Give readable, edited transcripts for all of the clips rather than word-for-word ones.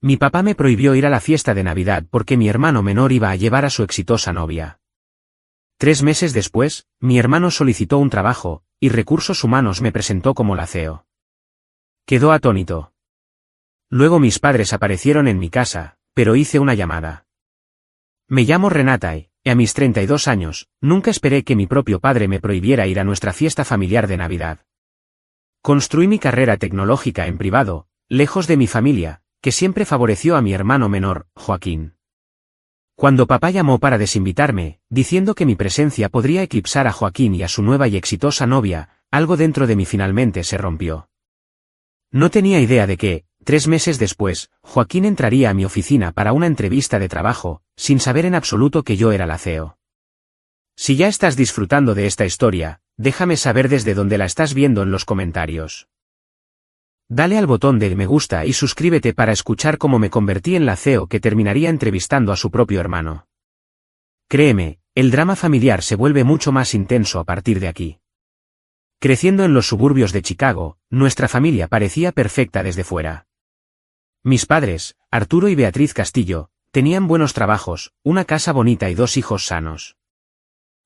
Mi papá me prohibió ir a la fiesta de Navidad porque mi hermano menor iba a llevar a su exitosa novia. 3 meses después, mi hermano solicitó un trabajo, y Recursos Humanos me presentó como la CEO. Quedó atónito. Luego mis padres aparecieron en mi casa, pero hice una llamada. Me llamo Renata y, a mis 32 años, nunca esperé que mi propio padre me prohibiera ir a nuestra fiesta familiar de Navidad. Construí mi carrera tecnológica en privado, lejos de mi familia, que siempre favoreció a mi hermano menor, Joaquín. Cuando papá llamó para desinvitarme, diciendo que mi presencia podría eclipsar a Joaquín y a su nueva y exitosa novia, algo dentro de mí finalmente se rompió. No tenía idea de que, 3 meses después, Joaquín entraría a mi oficina para una entrevista de trabajo, sin saber en absoluto que yo era la CEO. Si ya estás disfrutando de esta historia, déjame saber desde dónde la estás viendo en los comentarios. Dale al botón de me gusta y suscríbete para escuchar cómo me convertí en la CEO que terminaría entrevistando a su propio hermano. Créeme, el drama familiar se vuelve mucho más intenso a partir de aquí. Creciendo en los suburbios de Chicago, nuestra familia parecía perfecta desde fuera. Mis padres, Arturo y Beatriz Castillo, tenían buenos trabajos, una casa bonita y 2 hijos sanos.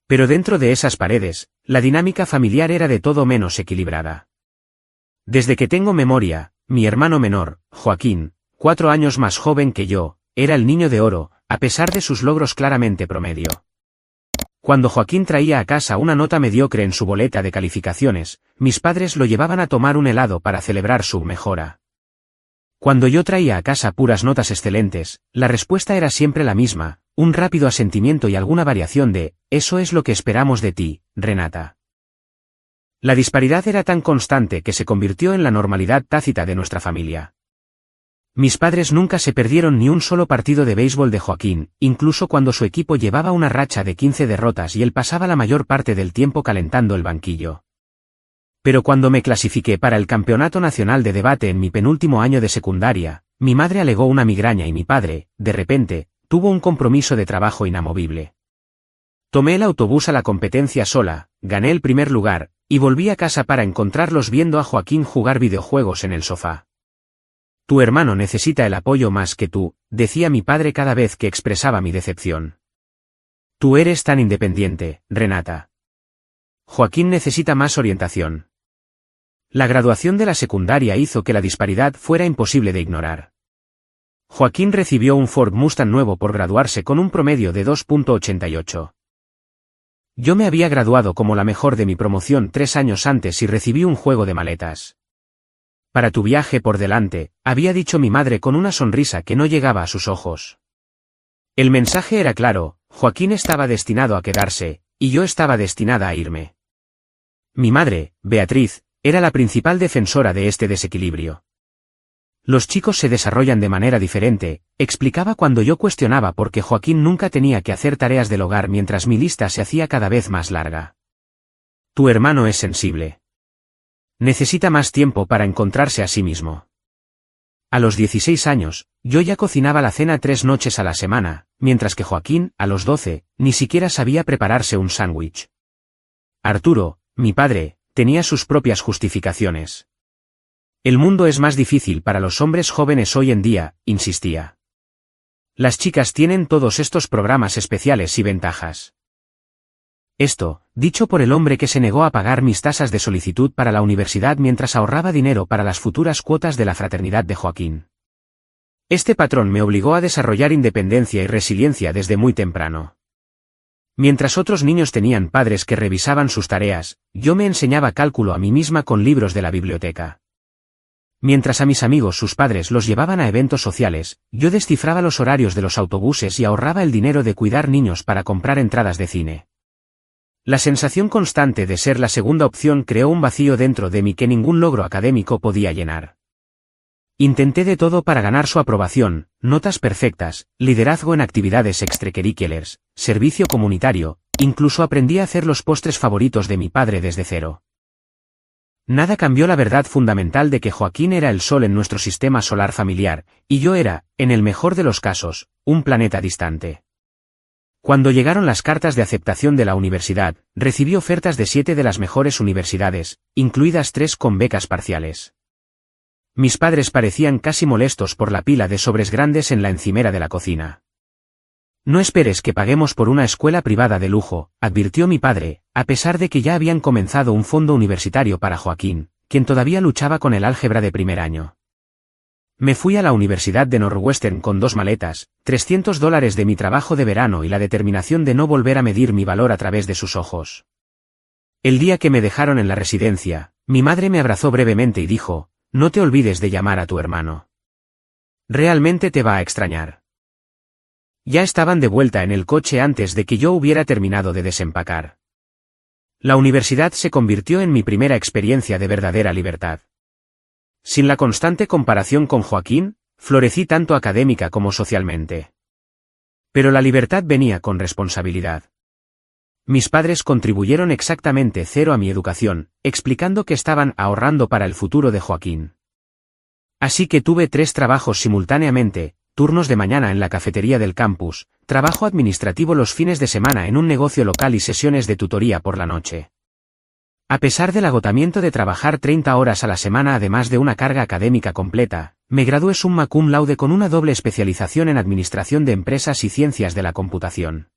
Pero dentro de esas paredes, la dinámica familiar era de todo menos equilibrada. Desde que tengo memoria, mi hermano menor, Joaquín, 4 años más joven que yo, era el niño de oro, a pesar de sus logros claramente promedio. Cuando Joaquín traía a casa una nota mediocre en su boleta de calificaciones, mis padres lo llevaban a tomar un helado para celebrar su mejora. Cuando yo traía a casa puras notas excelentes, la respuesta era siempre la misma, un rápido asentimiento y alguna variación de, eso es lo que esperamos de ti, Renata. La disparidad era tan constante que se convirtió en la normalidad tácita de nuestra familia. Mis padres nunca se perdieron ni un solo partido de béisbol de Joaquín, incluso cuando su equipo llevaba una racha de 15 derrotas y él pasaba la mayor parte del tiempo calentando el banquillo. Pero cuando me clasifiqué para el Campeonato Nacional de Debate en mi penúltimo año de secundaria, mi madre alegó una migraña y mi padre, de repente, tuvo un compromiso de trabajo inamovible. Tomé el autobús a la competencia sola, gané el primer lugar, y volví a casa para encontrarlos viendo a Joaquín jugar videojuegos en el sofá. Tu hermano necesita el apoyo más que tú, decía mi padre cada vez que expresaba mi decepción. Tú eres tan independiente, Renata. Joaquín necesita más orientación. La graduación de la secundaria hizo que la disparidad fuera imposible de ignorar. Joaquín recibió un Ford Mustang nuevo por graduarse con un promedio de 2.88. Yo me había graduado como la mejor de mi promoción 3 años antes y recibí un juego de maletas. Para tu viaje por delante, había dicho mi madre con una sonrisa que no llegaba a sus ojos. El mensaje era claro, Joaquín estaba destinado a quedarse, y yo estaba destinada a irme. Mi madre, Beatriz, era la principal defensora de este desequilibrio. Los chicos se desarrollan de manera diferente, explicaba cuando yo cuestionaba por qué Joaquín nunca tenía que hacer tareas del hogar mientras mi lista se hacía cada vez más larga. Tu hermano es sensible. Necesita más tiempo para encontrarse a sí mismo. A los 16 años, yo ya cocinaba la cena 3 noches a la semana, mientras que Joaquín, a los 12, ni siquiera sabía prepararse un sándwich. Arturo, mi padre, tenía sus propias justificaciones. El mundo es más difícil para los hombres jóvenes hoy en día, insistía. Las chicas tienen todos estos programas especiales y ventajas. Esto, dicho por el hombre que se negó a pagar mis tasas de solicitud para la universidad mientras ahorraba dinero para las futuras cuotas de la fraternidad de Joaquín. Este patrón me obligó a desarrollar independencia y resiliencia desde muy temprano. Mientras otros niños tenían padres que revisaban sus tareas, yo me enseñaba cálculo a mí misma con libros de la biblioteca. Mientras a mis amigos sus padres los llevaban a eventos sociales, yo descifraba los horarios de los autobuses y ahorraba el dinero de cuidar niños para comprar entradas de cine. La sensación constante de ser la segunda opción creó un vacío dentro de mí que ningún logro académico podía llenar. Intenté de todo para ganar su aprobación, notas perfectas, liderazgo en actividades extracurriculares, servicio comunitario, incluso aprendí a hacer los postres favoritos de mi padre desde cero. Nada cambió la verdad fundamental de que Joaquín era el sol en nuestro sistema solar familiar, y yo era, en el mejor de los casos, un planeta distante. Cuando llegaron las cartas de aceptación de la universidad, recibí ofertas de 7 de las mejores universidades, incluidas 3 con becas parciales. Mis padres parecían casi molestos por la pila de sobres grandes en la encimera de la cocina. No esperes que paguemos por una escuela privada de lujo, advirtió mi padre, a pesar de que ya habían comenzado un fondo universitario para Joaquín, quien todavía luchaba con el álgebra de primer año. Me fui a la Universidad de Northwestern con 2 maletas, $300 de mi trabajo de verano y la determinación de no volver a medir mi valor a través de sus ojos. El día que me dejaron en la residencia, mi madre me abrazó brevemente y dijo, no te olvides de llamar a tu hermano. Realmente te va a extrañar. Ya estaban de vuelta en el coche antes de que yo hubiera terminado de desempacar. La universidad se convirtió en mi primera experiencia de verdadera libertad. Sin la constante comparación con Joaquín, florecí tanto académica como socialmente. Pero la libertad venía con responsabilidad. Mis padres contribuyeron exactamente 0 a mi educación, explicando que estaban ahorrando para el futuro de Joaquín. Así que tuve 3 trabajos simultáneamente, turnos de mañana en la cafetería del campus, trabajo administrativo los fines de semana en un negocio local y sesiones de tutoría por la noche. A pesar del agotamiento de trabajar 30 horas a la semana además de una carga académica completa, me gradué summa cum laude con una doble especialización en Administración de Empresas y Ciencias de la Computación.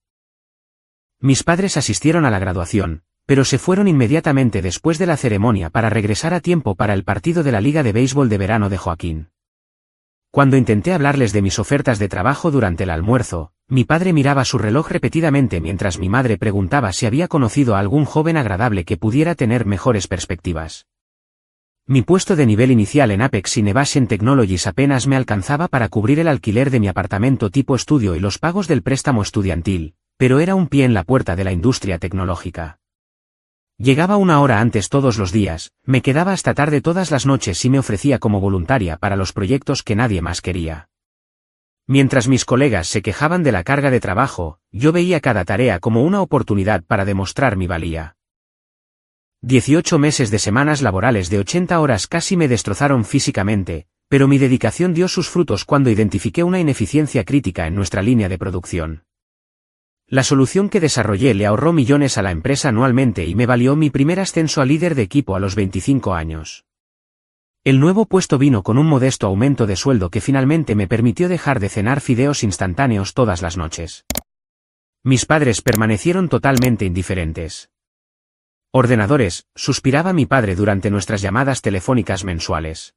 Mis padres asistieron a la graduación, pero se fueron inmediatamente después de la ceremonia para regresar a tiempo para el partido de la Liga de Béisbol de Verano de Joaquín. Cuando intenté hablarles de mis ofertas de trabajo durante el almuerzo, mi padre miraba su reloj repetidamente mientras mi madre preguntaba si había conocido a algún joven agradable que pudiera tener mejores perspectivas. Mi puesto de nivel inicial en Apex Innovation Technologies apenas me alcanzaba para cubrir el alquiler de mi apartamento tipo estudio y los pagos del préstamo estudiantil, pero era un pie en la puerta de la industria tecnológica. Llegaba 1 hora antes todos los días, me quedaba hasta tarde todas las noches y me ofrecía como voluntaria para los proyectos que nadie más quería. Mientras mis colegas se quejaban de la carga de trabajo, yo veía cada tarea como una oportunidad para demostrar mi valía. 18 meses de semanas laborales de 80 horas casi me destrozaron físicamente, pero mi dedicación dio sus frutos cuando identifiqué una ineficiencia crítica en nuestra línea de producción. La solución que desarrollé le ahorró millones a la empresa anualmente y me valió mi primer ascenso a líder de equipo a los 25 años. El nuevo puesto vino con un modesto aumento de sueldo que finalmente me permitió dejar de cenar fideos instantáneos todas las noches. Mis padres permanecieron totalmente indiferentes. Ordenadores, suspiraba mi padre durante nuestras llamadas telefónicas mensuales.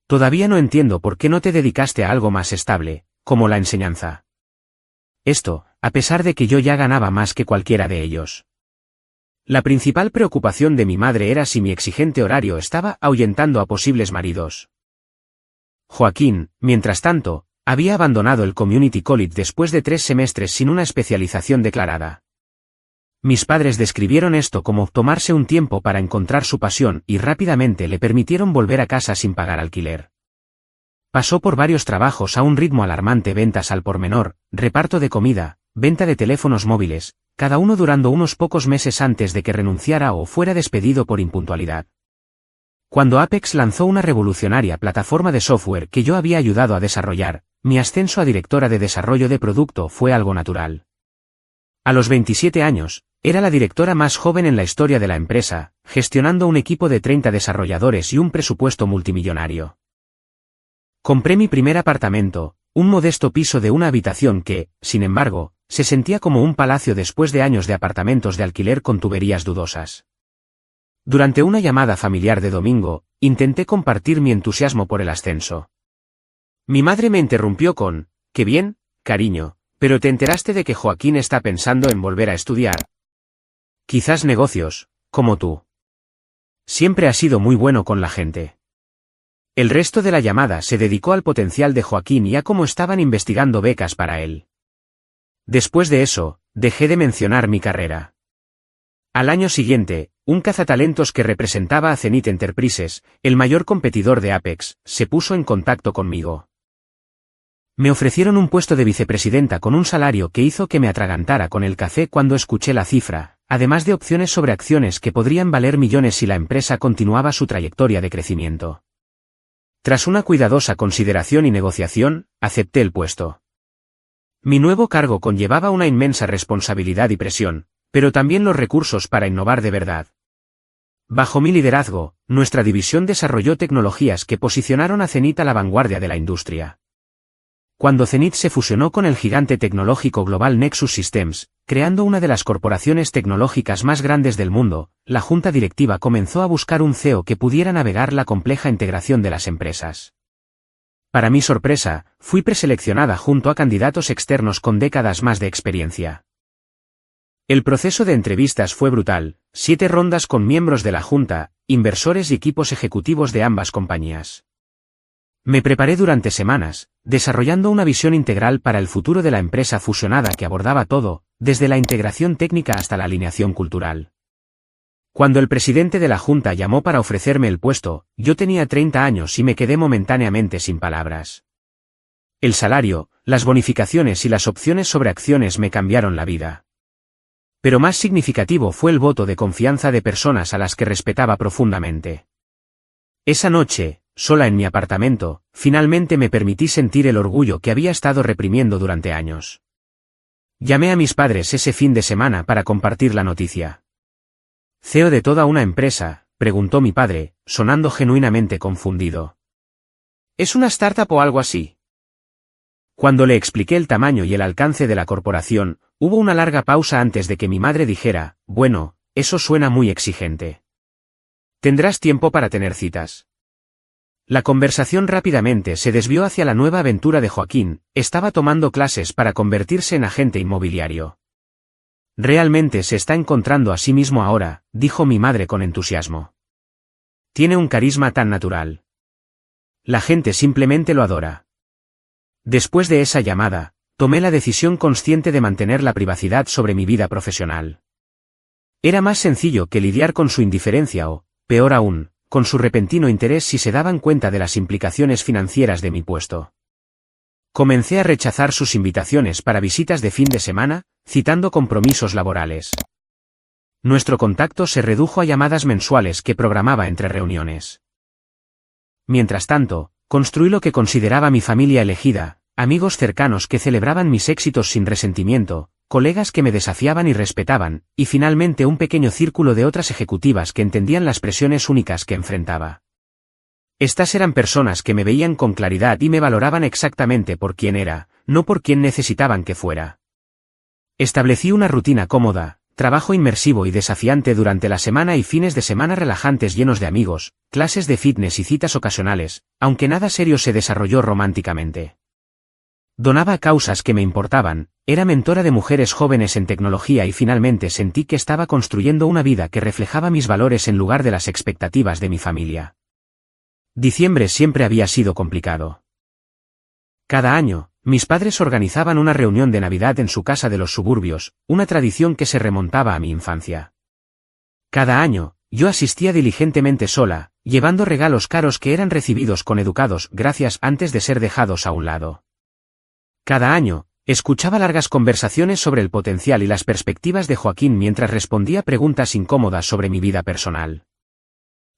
Todavía no entiendo por qué no te dedicaste a algo más estable, como la enseñanza. Esto, a pesar de que yo ya ganaba más que cualquiera de ellos. La principal preocupación de mi madre era si mi exigente horario estaba ahuyentando a posibles maridos. Joaquín, mientras tanto, había abandonado el Community College después de 3 semestres sin una especialización declarada. Mis padres describieron esto como tomarse un tiempo para encontrar su pasión y rápidamente le permitieron volver a casa sin pagar alquiler. Pasó por varios trabajos a un ritmo alarmante: ventas al por menor, reparto de comida, venta de teléfonos móviles, cada uno durando unos pocos meses antes de que renunciara o fuera despedido por impuntualidad. Cuando Apex lanzó una revolucionaria plataforma de software que yo había ayudado a desarrollar, mi ascenso a directora de desarrollo de producto fue algo natural. A los 27 años, era la directora más joven en la historia de la empresa, gestionando un equipo de 30 desarrolladores y un presupuesto multimillonario. Compré mi primer apartamento, un modesto piso de una habitación que, sin embargo, se sentía como un palacio después de años de apartamentos de alquiler con tuberías dudosas. Durante una llamada familiar de domingo, intenté compartir mi entusiasmo por el ascenso. Mi madre me interrumpió con: «Qué bien, cariño, pero ¿te enteraste de que Joaquín está pensando en volver a estudiar? Quizás negocios, como tú. Siempre ha sido muy bueno con la gente». El resto de la llamada se dedicó al potencial de Joaquín y a cómo estaban investigando becas para él. Después de eso, dejé de mencionar mi carrera. Al año siguiente, un cazatalentos que representaba a Zenith Enterprises, el mayor competidor de Apex, se puso en contacto conmigo. Me ofrecieron un puesto de vicepresidenta con un salario que hizo que me atragantara con el café cuando escuché la cifra, además de opciones sobre acciones que podrían valer millones si la empresa continuaba su trayectoria de crecimiento. Tras una cuidadosa consideración y negociación, acepté el puesto. Mi nuevo cargo conllevaba una inmensa responsabilidad y presión, pero también los recursos para innovar de verdad. Bajo mi liderazgo, nuestra división desarrolló tecnologías que posicionaron a Zenith a la vanguardia de la industria. Cuando Zenith se fusionó con el gigante tecnológico global Nexus Systems, creando una de las corporaciones tecnológicas más grandes del mundo, la junta directiva comenzó a buscar un CEO que pudiera navegar la compleja integración de las empresas. Para mi sorpresa, fui preseleccionada junto a candidatos externos con décadas más de experiencia. El proceso de entrevistas fue brutal, 7 rondas con miembros de la junta, inversores y equipos ejecutivos de ambas compañías. Me preparé durante semanas, desarrollando una visión integral para el futuro de la empresa fusionada que abordaba todo, desde la integración técnica hasta la alineación cultural. Cuando el presidente de la junta llamó para ofrecerme el puesto, yo tenía 30 años y me quedé momentáneamente sin palabras. El salario, las bonificaciones y las opciones sobre acciones me cambiaron la vida. Pero más significativo fue el voto de confianza de personas a las que respetaba profundamente. Esa noche, sola en mi apartamento, finalmente me permití sentir el orgullo que había estado reprimiendo durante años. Llamé a mis padres ese fin de semana para compartir la noticia. ¿CEO de toda una empresa?, preguntó mi padre, sonando genuinamente confundido. ¿Es una startup o algo así? Cuando le expliqué el tamaño y el alcance de la corporación, hubo una larga pausa antes de que mi madre dijera, bueno, eso suena muy exigente. ¿Tendrás tiempo para tener citas? La conversación rápidamente se desvió hacia la nueva aventura de Joaquín. Estaba tomando clases para convertirse en agente inmobiliario. Realmente se está encontrando a sí mismo ahora, dijo mi madre con entusiasmo. Tiene un carisma tan natural. La gente simplemente lo adora. Después de esa llamada, tomé la decisión consciente de mantener la privacidad sobre mi vida profesional. Era más sencillo que lidiar con su indiferencia o, peor aún, con su repentino interés si se daban cuenta de las implicaciones financieras de mi puesto. Comencé a rechazar sus invitaciones para visitas de fin de semana, citando compromisos laborales. Nuestro contacto se redujo a llamadas mensuales que programaba entre reuniones. Mientras tanto, construí lo que consideraba mi familia elegida, amigos cercanos que celebraban mis éxitos sin resentimiento, colegas que me desafiaban y respetaban, y finalmente un pequeño círculo de otras ejecutivas que entendían las presiones únicas que enfrentaba. Estas eran personas que me veían con claridad y me valoraban exactamente por quién era, no por quién necesitaban que fuera. Establecí una rutina cómoda, trabajo inmersivo y desafiante durante la semana y fines de semana relajantes llenos de amigos, clases de fitness y citas ocasionales, aunque nada serio se desarrolló románticamente. Donaba a causas que me importaban, era mentora de mujeres jóvenes en tecnología y finalmente sentí que estaba construyendo una vida que reflejaba mis valores en lugar de las expectativas de mi familia. Diciembre siempre había sido complicado. Cada año, mis padres organizaban una reunión de Navidad en su casa de los suburbios, una tradición que se remontaba a mi infancia. Cada año, yo asistía diligentemente sola, llevando regalos caros que eran recibidos con educados gracias antes de ser dejados a un lado. Cada año, escuchaba largas conversaciones sobre el potencial y las perspectivas de Joaquín mientras respondía preguntas incómodas sobre mi vida personal.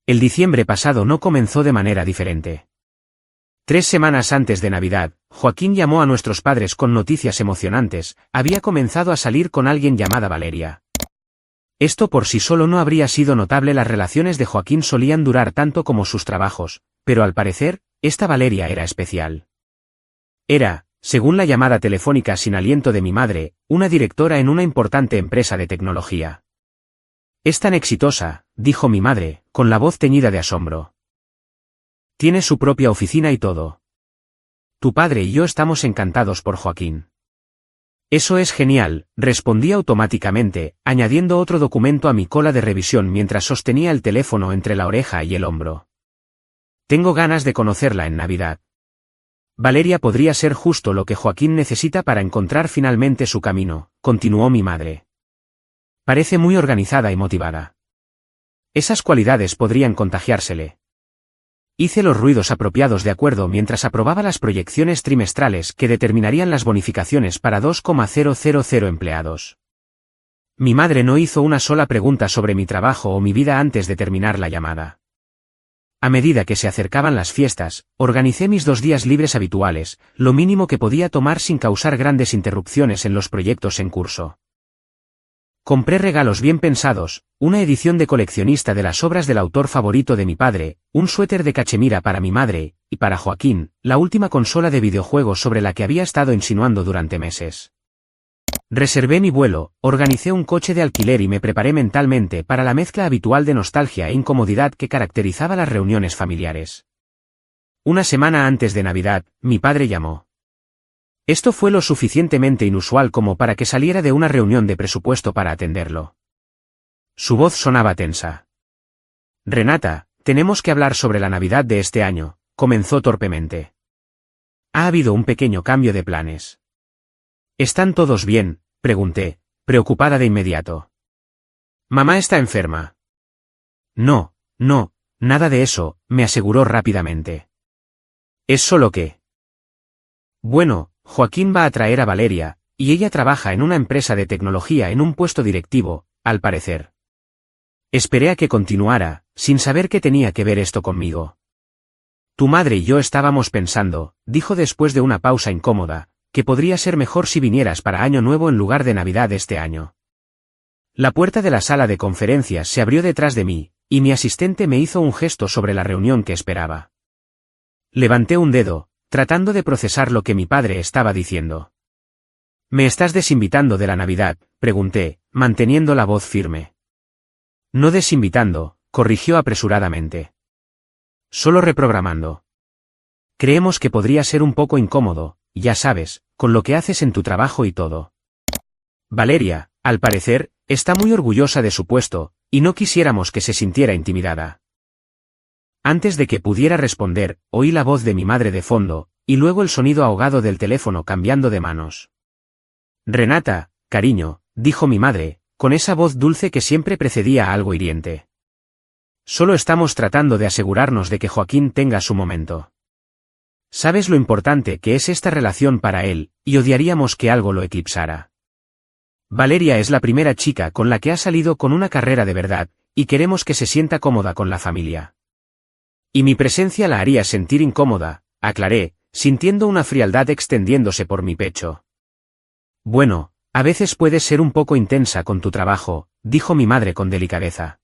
El diciembre pasado no comenzó de manera diferente. 3 semanas antes de Navidad, Joaquín llamó a nuestros padres con noticias emocionantes, había comenzado a salir con alguien llamada Valeria. Esto por sí solo no habría sido notable, las relaciones de Joaquín solían durar tanto como sus trabajos, pero al parecer, esta Valeria era especial. Era, según la llamada telefónica sin aliento de mi madre, una directora en una importante empresa de tecnología. Es tan exitosa, dijo mi madre, con la voz teñida de asombro. Tiene su propia oficina y todo. Tu padre y yo estamos encantados por Joaquín. Eso es genial, respondí automáticamente, añadiendo otro documento a mi cola de revisión mientras sostenía el teléfono entre la oreja y el hombro. Tengo ganas de conocerla en Navidad. Valeria podría ser justo lo que Joaquín necesita para encontrar finalmente su camino, continuó mi madre. Parece muy organizada y motivada. Esas cualidades podrían contagiársele. Hice los ruidos apropiados de acuerdo mientras aprobaba las proyecciones trimestrales que determinarían las bonificaciones para 2,000 empleados. Mi madre no hizo una sola pregunta sobre mi trabajo o mi vida antes de terminar la llamada. A medida que se acercaban las fiestas, organicé mis 2 días libres habituales, lo mínimo que podía tomar sin causar grandes interrupciones en los proyectos en curso. Compré regalos bien pensados, una edición de coleccionista de las obras del autor favorito de mi padre, un suéter de cachemira para mi madre, y para Joaquín, la última consola de videojuegos sobre la que había estado insinuando durante meses. Reservé mi vuelo, organicé un coche de alquiler y me preparé mentalmente para la mezcla habitual de nostalgia e incomodidad que caracterizaba las reuniones familiares. Una semana antes de Navidad, mi padre llamó. Esto fue lo suficientemente inusual como para que saliera de una reunión de presupuesto para atenderlo. Su voz sonaba tensa. Renata, tenemos que hablar sobre la Navidad de este año, comenzó torpemente. Ha habido un pequeño cambio de planes. ¿Están todos bien?, pregunté, preocupada de inmediato. Mamá está enferma. No, nada de eso, me aseguró rápidamente. Es solo que... Bueno, Joaquín va a traer a Valeria, y ella trabaja en una empresa de tecnología en un puesto directivo, al parecer. Esperé a que continuara, sin saber qué tenía que ver esto conmigo. Tu madre y yo estábamos pensando, dijo después de una pausa incómoda, que podría ser mejor si vinieras para Año Nuevo en lugar de Navidad este año. La puerta de la sala de conferencias se abrió detrás de mí, y mi asistente me hizo un gesto sobre la reunión que esperaba. Levanté un dedo, tratando de procesar lo que mi padre estaba diciendo. ¿Me estás desinvitando de la Navidad?, pregunté, manteniendo la voz firme. No desinvitando, corrigió apresuradamente. Solo reprogramando. Creemos que podría ser un poco incómodo, ya sabes, con lo que haces en tu trabajo y todo. Valeria, al parecer, está muy orgullosa de su puesto, y no quisiéramos que se sintiera intimidada. Antes de que pudiera responder, oí la voz de mi madre de fondo, y luego el sonido ahogado del teléfono cambiando de manos. Renata, cariño, dijo mi madre, con esa voz dulce que siempre precedía a algo hiriente. Solo estamos tratando de asegurarnos de que Joaquín tenga su momento. Sabes lo importante que es esta relación para él, y odiaríamos que algo lo eclipsara. Valeria es la primera chica con la que ha salido con una carrera de verdad, y queremos que se sienta cómoda con la familia. Y mi presencia la haría sentir incómoda, aclaré, sintiendo una frialdad extendiéndose por mi pecho. Bueno, a veces puedes ser un poco intensa con tu trabajo, dijo mi madre con delicadeza.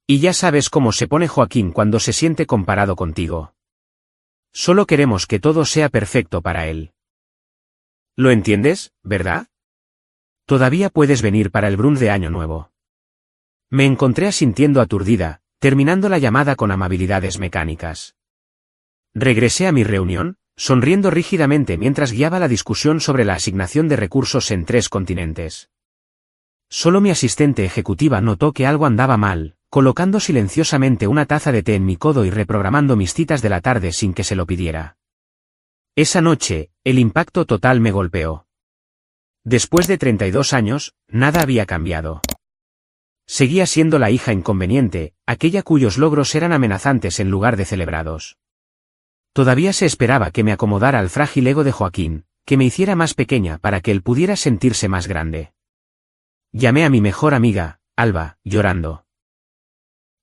Y ya sabes cómo se pone Joaquín cuando se siente comparado contigo. Solo queremos que todo sea perfecto para él. ¿Lo entiendes, verdad? Todavía puedes venir para el brunch de Año Nuevo. Me encontré asintiendo aturdida, terminando la llamada con amabilidades mecánicas. Regresé a mi reunión, sonriendo rígidamente mientras guiaba la discusión sobre la asignación de recursos en 3 continentes. Solo mi asistente ejecutiva notó que algo andaba mal, colocando silenciosamente una taza de té en mi codo y reprogramando mis citas de la tarde sin que se lo pidiera. Esa noche, el impacto total me golpeó. Después de 32 años, nada había cambiado. Seguía siendo la hija inconveniente, aquella cuyos logros eran amenazantes en lugar de celebrados. Todavía se esperaba que me acomodara al frágil ego de Joaquín, que me hiciera más pequeña para que él pudiera sentirse más grande. Llamé a mi mejor amiga, Alba, llorando.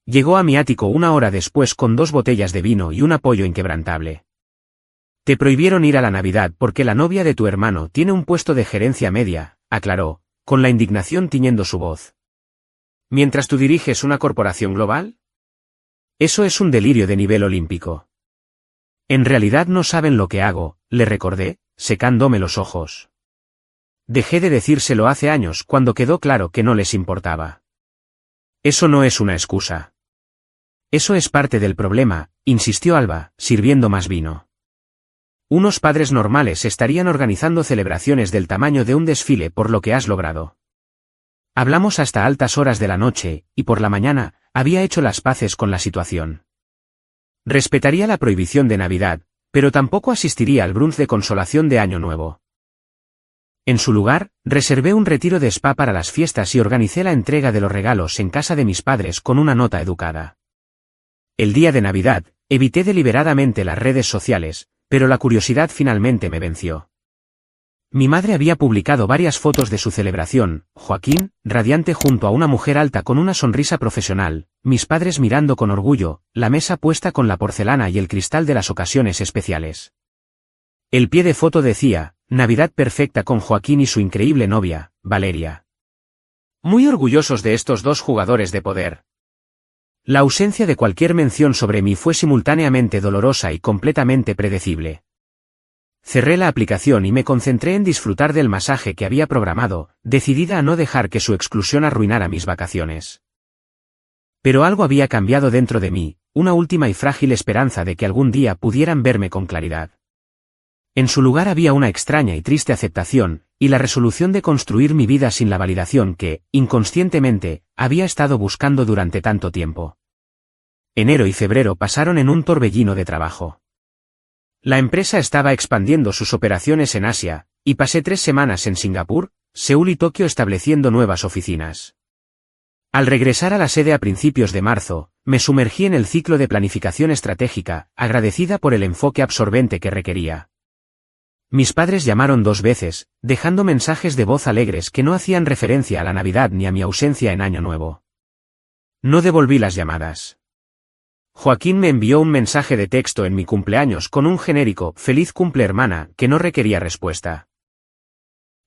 Llegó a mi ático 1 hora después con 2 botellas de vino y un apoyo inquebrantable. Te prohibieron ir a la Navidad porque la novia de tu hermano tiene un puesto de gerencia media, aclaró, con la indignación tiñendo su voz. ¿Mientras tú diriges una corporación global? Eso es un delirio de nivel olímpico. En realidad no saben lo que hago, le recordé, secándome los ojos. Dejé de decírselo hace años cuando quedó claro que no les importaba. Eso no es una excusa. Eso es parte del problema, insistió Alba, sirviendo más vino. Unos padres normales estarían organizando celebraciones del tamaño de un desfile por lo que has logrado. Hablamos hasta altas horas de la noche, y por la mañana, había hecho las paces con la situación. Respetaría la prohibición de Navidad, pero tampoco asistiría al brunch de consolación de Año Nuevo. En su lugar, reservé un retiro de spa para las fiestas y organicé la entrega de los regalos en casa de mis padres con una nota educada. El día de Navidad, evité deliberadamente las redes sociales, pero la curiosidad finalmente me venció. Mi madre había publicado varias fotos de su celebración, Joaquín, radiante junto a una mujer alta con una sonrisa profesional, mis padres mirando con orgullo, la mesa puesta con la porcelana y el cristal de las ocasiones especiales. El pie de foto decía, Navidad perfecta con Joaquín y su increíble novia, Valeria. Muy orgullosos de estos dos jugadores de poder. La ausencia de cualquier mención sobre mí fue simultáneamente dolorosa y completamente predecible. Cerré la aplicación y me concentré en disfrutar del masaje que había programado, decidida a no dejar que su exclusión arruinara mis vacaciones. Pero algo había cambiado dentro de mí, una última y frágil esperanza de que algún día pudieran verme con claridad. En su lugar había una extraña y triste aceptación, y la resolución de construir mi vida sin la validación que, inconscientemente, había estado buscando durante tanto tiempo. Enero y febrero pasaron en un torbellino de trabajo. La empresa estaba expandiendo sus operaciones en Asia, y pasé 3 semanas en Singapur, Seúl y Tokio estableciendo nuevas oficinas. Al regresar a la sede a principios de marzo, me sumergí en el ciclo de planificación estratégica, agradecida por el enfoque absorbente que requería. Mis padres llamaron 2 veces, dejando mensajes de voz alegres que no hacían referencia a la Navidad ni a mi ausencia en Año Nuevo. No devolví las llamadas. Joaquín me envió un mensaje de texto en mi cumpleaños con un genérico «Feliz cumple hermana» que no requería respuesta.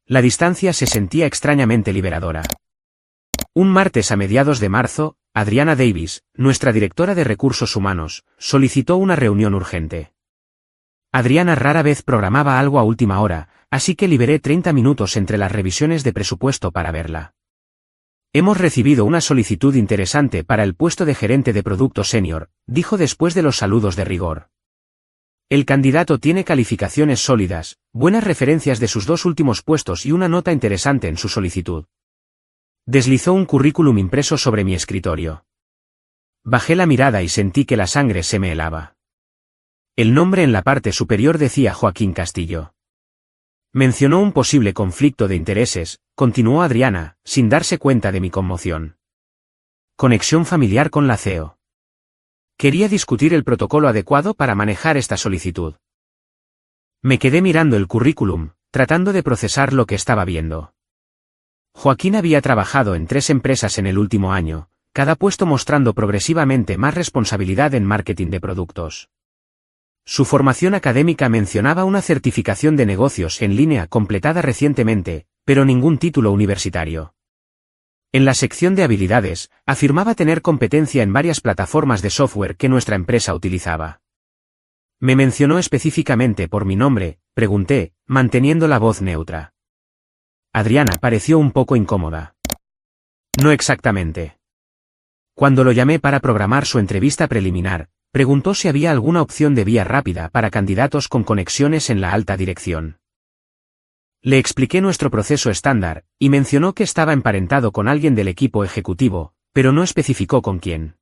La distancia se sentía extrañamente liberadora. Un martes a mediados de marzo, Adriana Davis, nuestra directora de recursos humanos, solicitó una reunión urgente. Adriana rara vez programaba algo a última hora, así que liberé 30 minutos entre las revisiones de presupuesto para verla. Hemos recibido una solicitud interesante para el puesto de gerente de producto senior, dijo después de los saludos de rigor. El candidato tiene calificaciones sólidas, buenas referencias de sus 2 últimos puestos y una nota interesante en su solicitud. Deslizó un currículum impreso sobre mi escritorio. Bajé la mirada y sentí que la sangre se me helaba. El nombre en la parte superior decía Joaquín Castillo. Mencionó un posible conflicto de intereses, continuó Adriana, sin darse cuenta de mi conmoción. Conexión familiar con la CEO. Quería discutir el protocolo adecuado para manejar esta solicitud. Me quedé mirando el currículum, tratando de procesar lo que estaba viendo. Joaquín había trabajado en 3 empresas en el último año, cada puesto mostrando progresivamente más responsabilidad en marketing de productos. Su formación académica mencionaba una certificación de negocios en línea completada recientemente, pero ningún título universitario. En la sección de habilidades, afirmaba tener competencia en varias plataformas de software que nuestra empresa utilizaba. Me mencionó específicamente por mi nombre, pregunté, manteniendo la voz neutra. Adriana pareció un poco incómoda. No exactamente. Cuando lo llamé para programar su entrevista preliminar, preguntó si había alguna opción de vía rápida para candidatos con conexiones en la alta dirección. Le expliqué nuestro proceso estándar, y mencionó que estaba emparentado con alguien del equipo ejecutivo, pero no especificó con quién.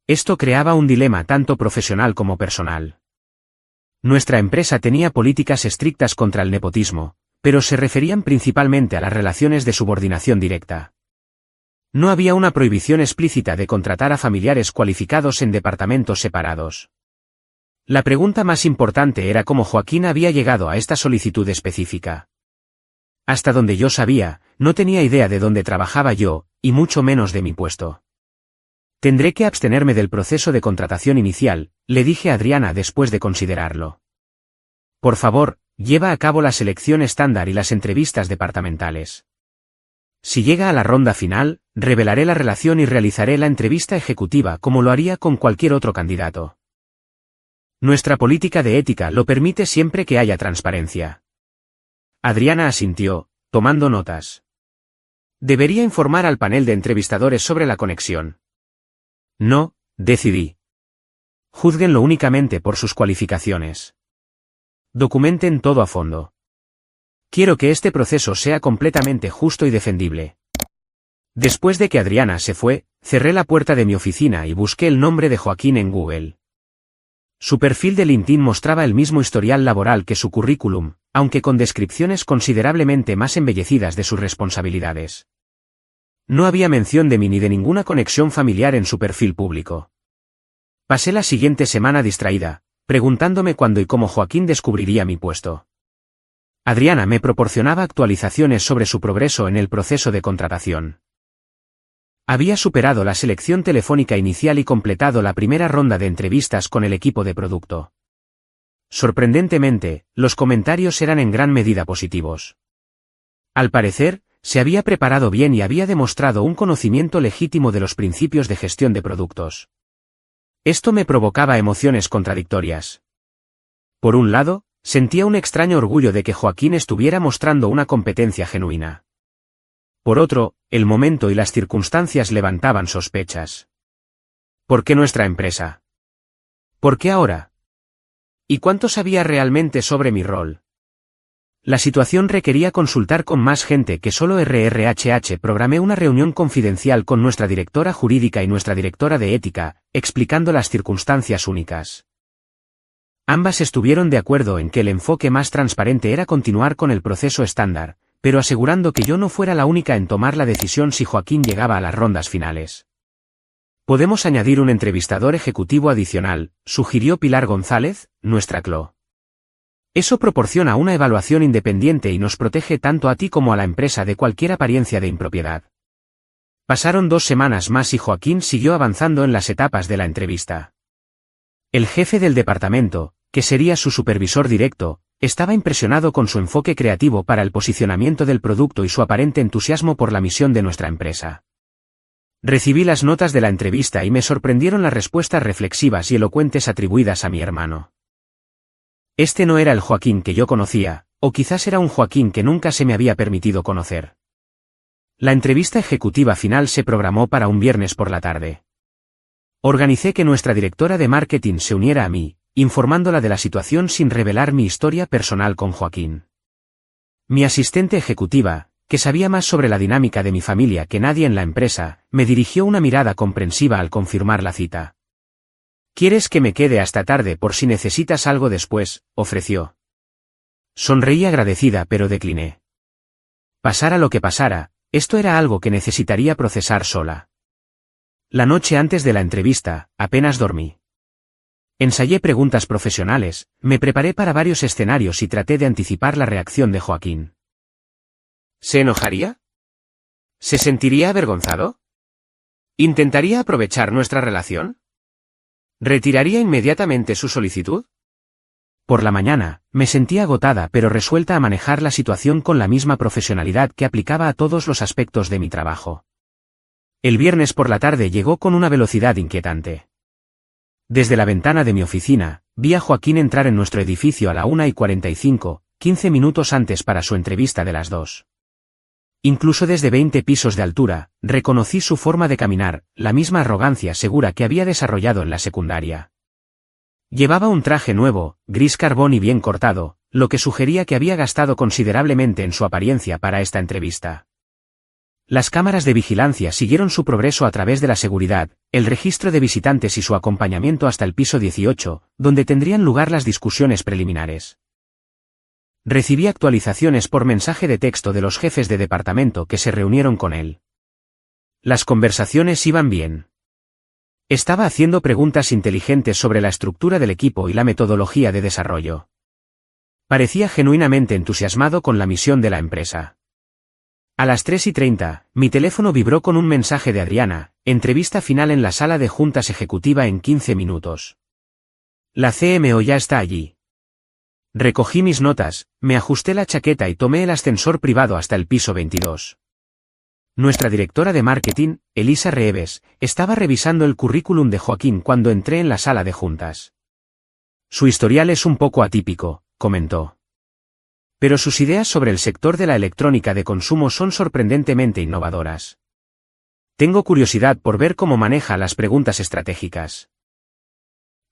Esto creaba un dilema tanto profesional como personal. Nuestra empresa tenía políticas estrictas contra el nepotismo, pero se referían principalmente a las relaciones de subordinación directa. No había una prohibición explícita de contratar a familiares cualificados en departamentos separados. La pregunta más importante era cómo Joaquín había llegado a esta solicitud específica. Hasta donde yo sabía, no tenía idea de dónde trabajaba yo, y mucho menos de mi puesto. Tendré que abstenerme del proceso de contratación inicial, le dije a Adriana después de considerarlo. Por favor, lleva a cabo la selección estándar y las entrevistas departamentales. Si llega a la ronda final, revelaré la relación y realizaré la entrevista ejecutiva como lo haría con cualquier otro candidato. Nuestra política de ética lo permite siempre que haya transparencia. Adriana asintió, tomando notas. Debería informar al panel de entrevistadores sobre la conexión. No, decidí. Júzguenlo únicamente por sus cualificaciones. Documenten todo a fondo. Quiero que este proceso sea completamente justo y defendible. Después de que Adriana se fue, cerré la puerta de mi oficina y busqué el nombre de Joaquín en Google. Su perfil de LinkedIn mostraba el mismo historial laboral que su currículum, aunque con descripciones considerablemente más embellecidas de sus responsabilidades. No había mención de mí ni de ninguna conexión familiar en su perfil público. Pasé la siguiente semana distraída, preguntándome cuándo y cómo Joaquín descubriría mi puesto. Adriana me proporcionaba actualizaciones sobre su progreso en el proceso de contratación. Había superado la selección telefónica inicial y completado la primera ronda de entrevistas con el equipo de producto. Sorprendentemente, los comentarios eran en gran medida positivos. Al parecer, se había preparado bien y había demostrado un conocimiento legítimo de los principios de gestión de productos. Esto me provocaba emociones contradictorias. Por un lado, sentía un extraño orgullo de que Joaquín estuviera mostrando una competencia genuina. Por otro, el momento y las circunstancias levantaban sospechas. ¿Por qué nuestra empresa? ¿Por qué ahora? ¿Y cuánto sabía realmente sobre mi rol? La situación requería consultar con más gente que solo RRHH. Programé una reunión confidencial con nuestra directora jurídica y nuestra directora de ética, explicando las circunstancias únicas. Ambas estuvieron de acuerdo en que el enfoque más transparente era continuar con el proceso estándar, pero asegurando que yo no fuera la única en tomar la decisión si Joaquín llegaba a las rondas finales. Podemos añadir un entrevistador ejecutivo adicional, sugirió Pilar González, nuestra CLO. Eso proporciona una evaluación independiente y nos protege tanto a ti como a la empresa de cualquier apariencia de impropiedad. Pasaron 2 semanas más y Joaquín siguió avanzando en las etapas de la entrevista. El jefe del departamento, que sería su supervisor directo, estaba impresionado con su enfoque creativo para el posicionamiento del producto y su aparente entusiasmo por la misión de nuestra empresa. Recibí las notas de la entrevista y me sorprendieron las respuestas reflexivas y elocuentes atribuidas a mi hermano. Este no era el Joaquín que yo conocía, o quizás era un Joaquín que nunca se me había permitido conocer. La entrevista ejecutiva final se programó para un viernes por la tarde. Organicé que nuestra directora de marketing se uniera a mí, informándola de la situación sin revelar mi historia personal con Joaquín. Mi asistente ejecutiva, que sabía más sobre la dinámica de mi familia que nadie en la empresa, me dirigió una mirada comprensiva al confirmar la cita. «¿Quieres que me quede hasta tarde por si necesitas algo después?», ofreció. Sonreí agradecida pero decliné. Pasara lo que pasara, esto era algo que necesitaría procesar sola. La noche antes de la entrevista, apenas dormí. Ensayé preguntas profesionales, me preparé para varios escenarios y traté de anticipar la reacción de Joaquín. ¿Se enojaría? ¿Se sentiría avergonzado? ¿Intentaría aprovechar nuestra relación? ¿Retiraría inmediatamente su solicitud? Por la mañana, me sentía agotada pero resuelta a manejar la situación con la misma profesionalidad que aplicaba a todos los aspectos de mi trabajo. El viernes por la tarde llegó con una velocidad inquietante. Desde la ventana de mi oficina, vi a Joaquín entrar en nuestro edificio a la 1:45, 15 minutos antes para su entrevista de las 2. Incluso desde 20 pisos de altura, reconocí su forma de caminar, la misma arrogancia segura que había desarrollado en la secundaria. Llevaba un traje nuevo, gris carbón y bien cortado, lo que sugería que había gastado considerablemente en su apariencia para esta entrevista. Las cámaras de vigilancia siguieron su progreso a través de la seguridad, el registro de visitantes y su acompañamiento hasta el piso 18, donde tendrían lugar las discusiones preliminares. Recibí actualizaciones por mensaje de texto de los jefes de departamento que se reunieron con él. Las conversaciones iban bien. Estaba haciendo preguntas inteligentes sobre la estructura del equipo y la metodología de desarrollo. Parecía genuinamente entusiasmado con la misión de la empresa. A las 3:30, mi teléfono vibró con un mensaje de Adriana, entrevista final en la sala de juntas ejecutiva en 15 minutos. La CMO ya está allí. Recogí mis notas, me ajusté la chaqueta y tomé el ascensor privado hasta el piso 22. Nuestra directora de marketing, Elisa Reeves, estaba revisando el currículum de Joaquín cuando entré en la sala de juntas. Su historial es un poco atípico, comentó. Pero sus ideas sobre el sector de la electrónica de consumo son sorprendentemente innovadoras. Tengo curiosidad por ver cómo maneja las preguntas estratégicas.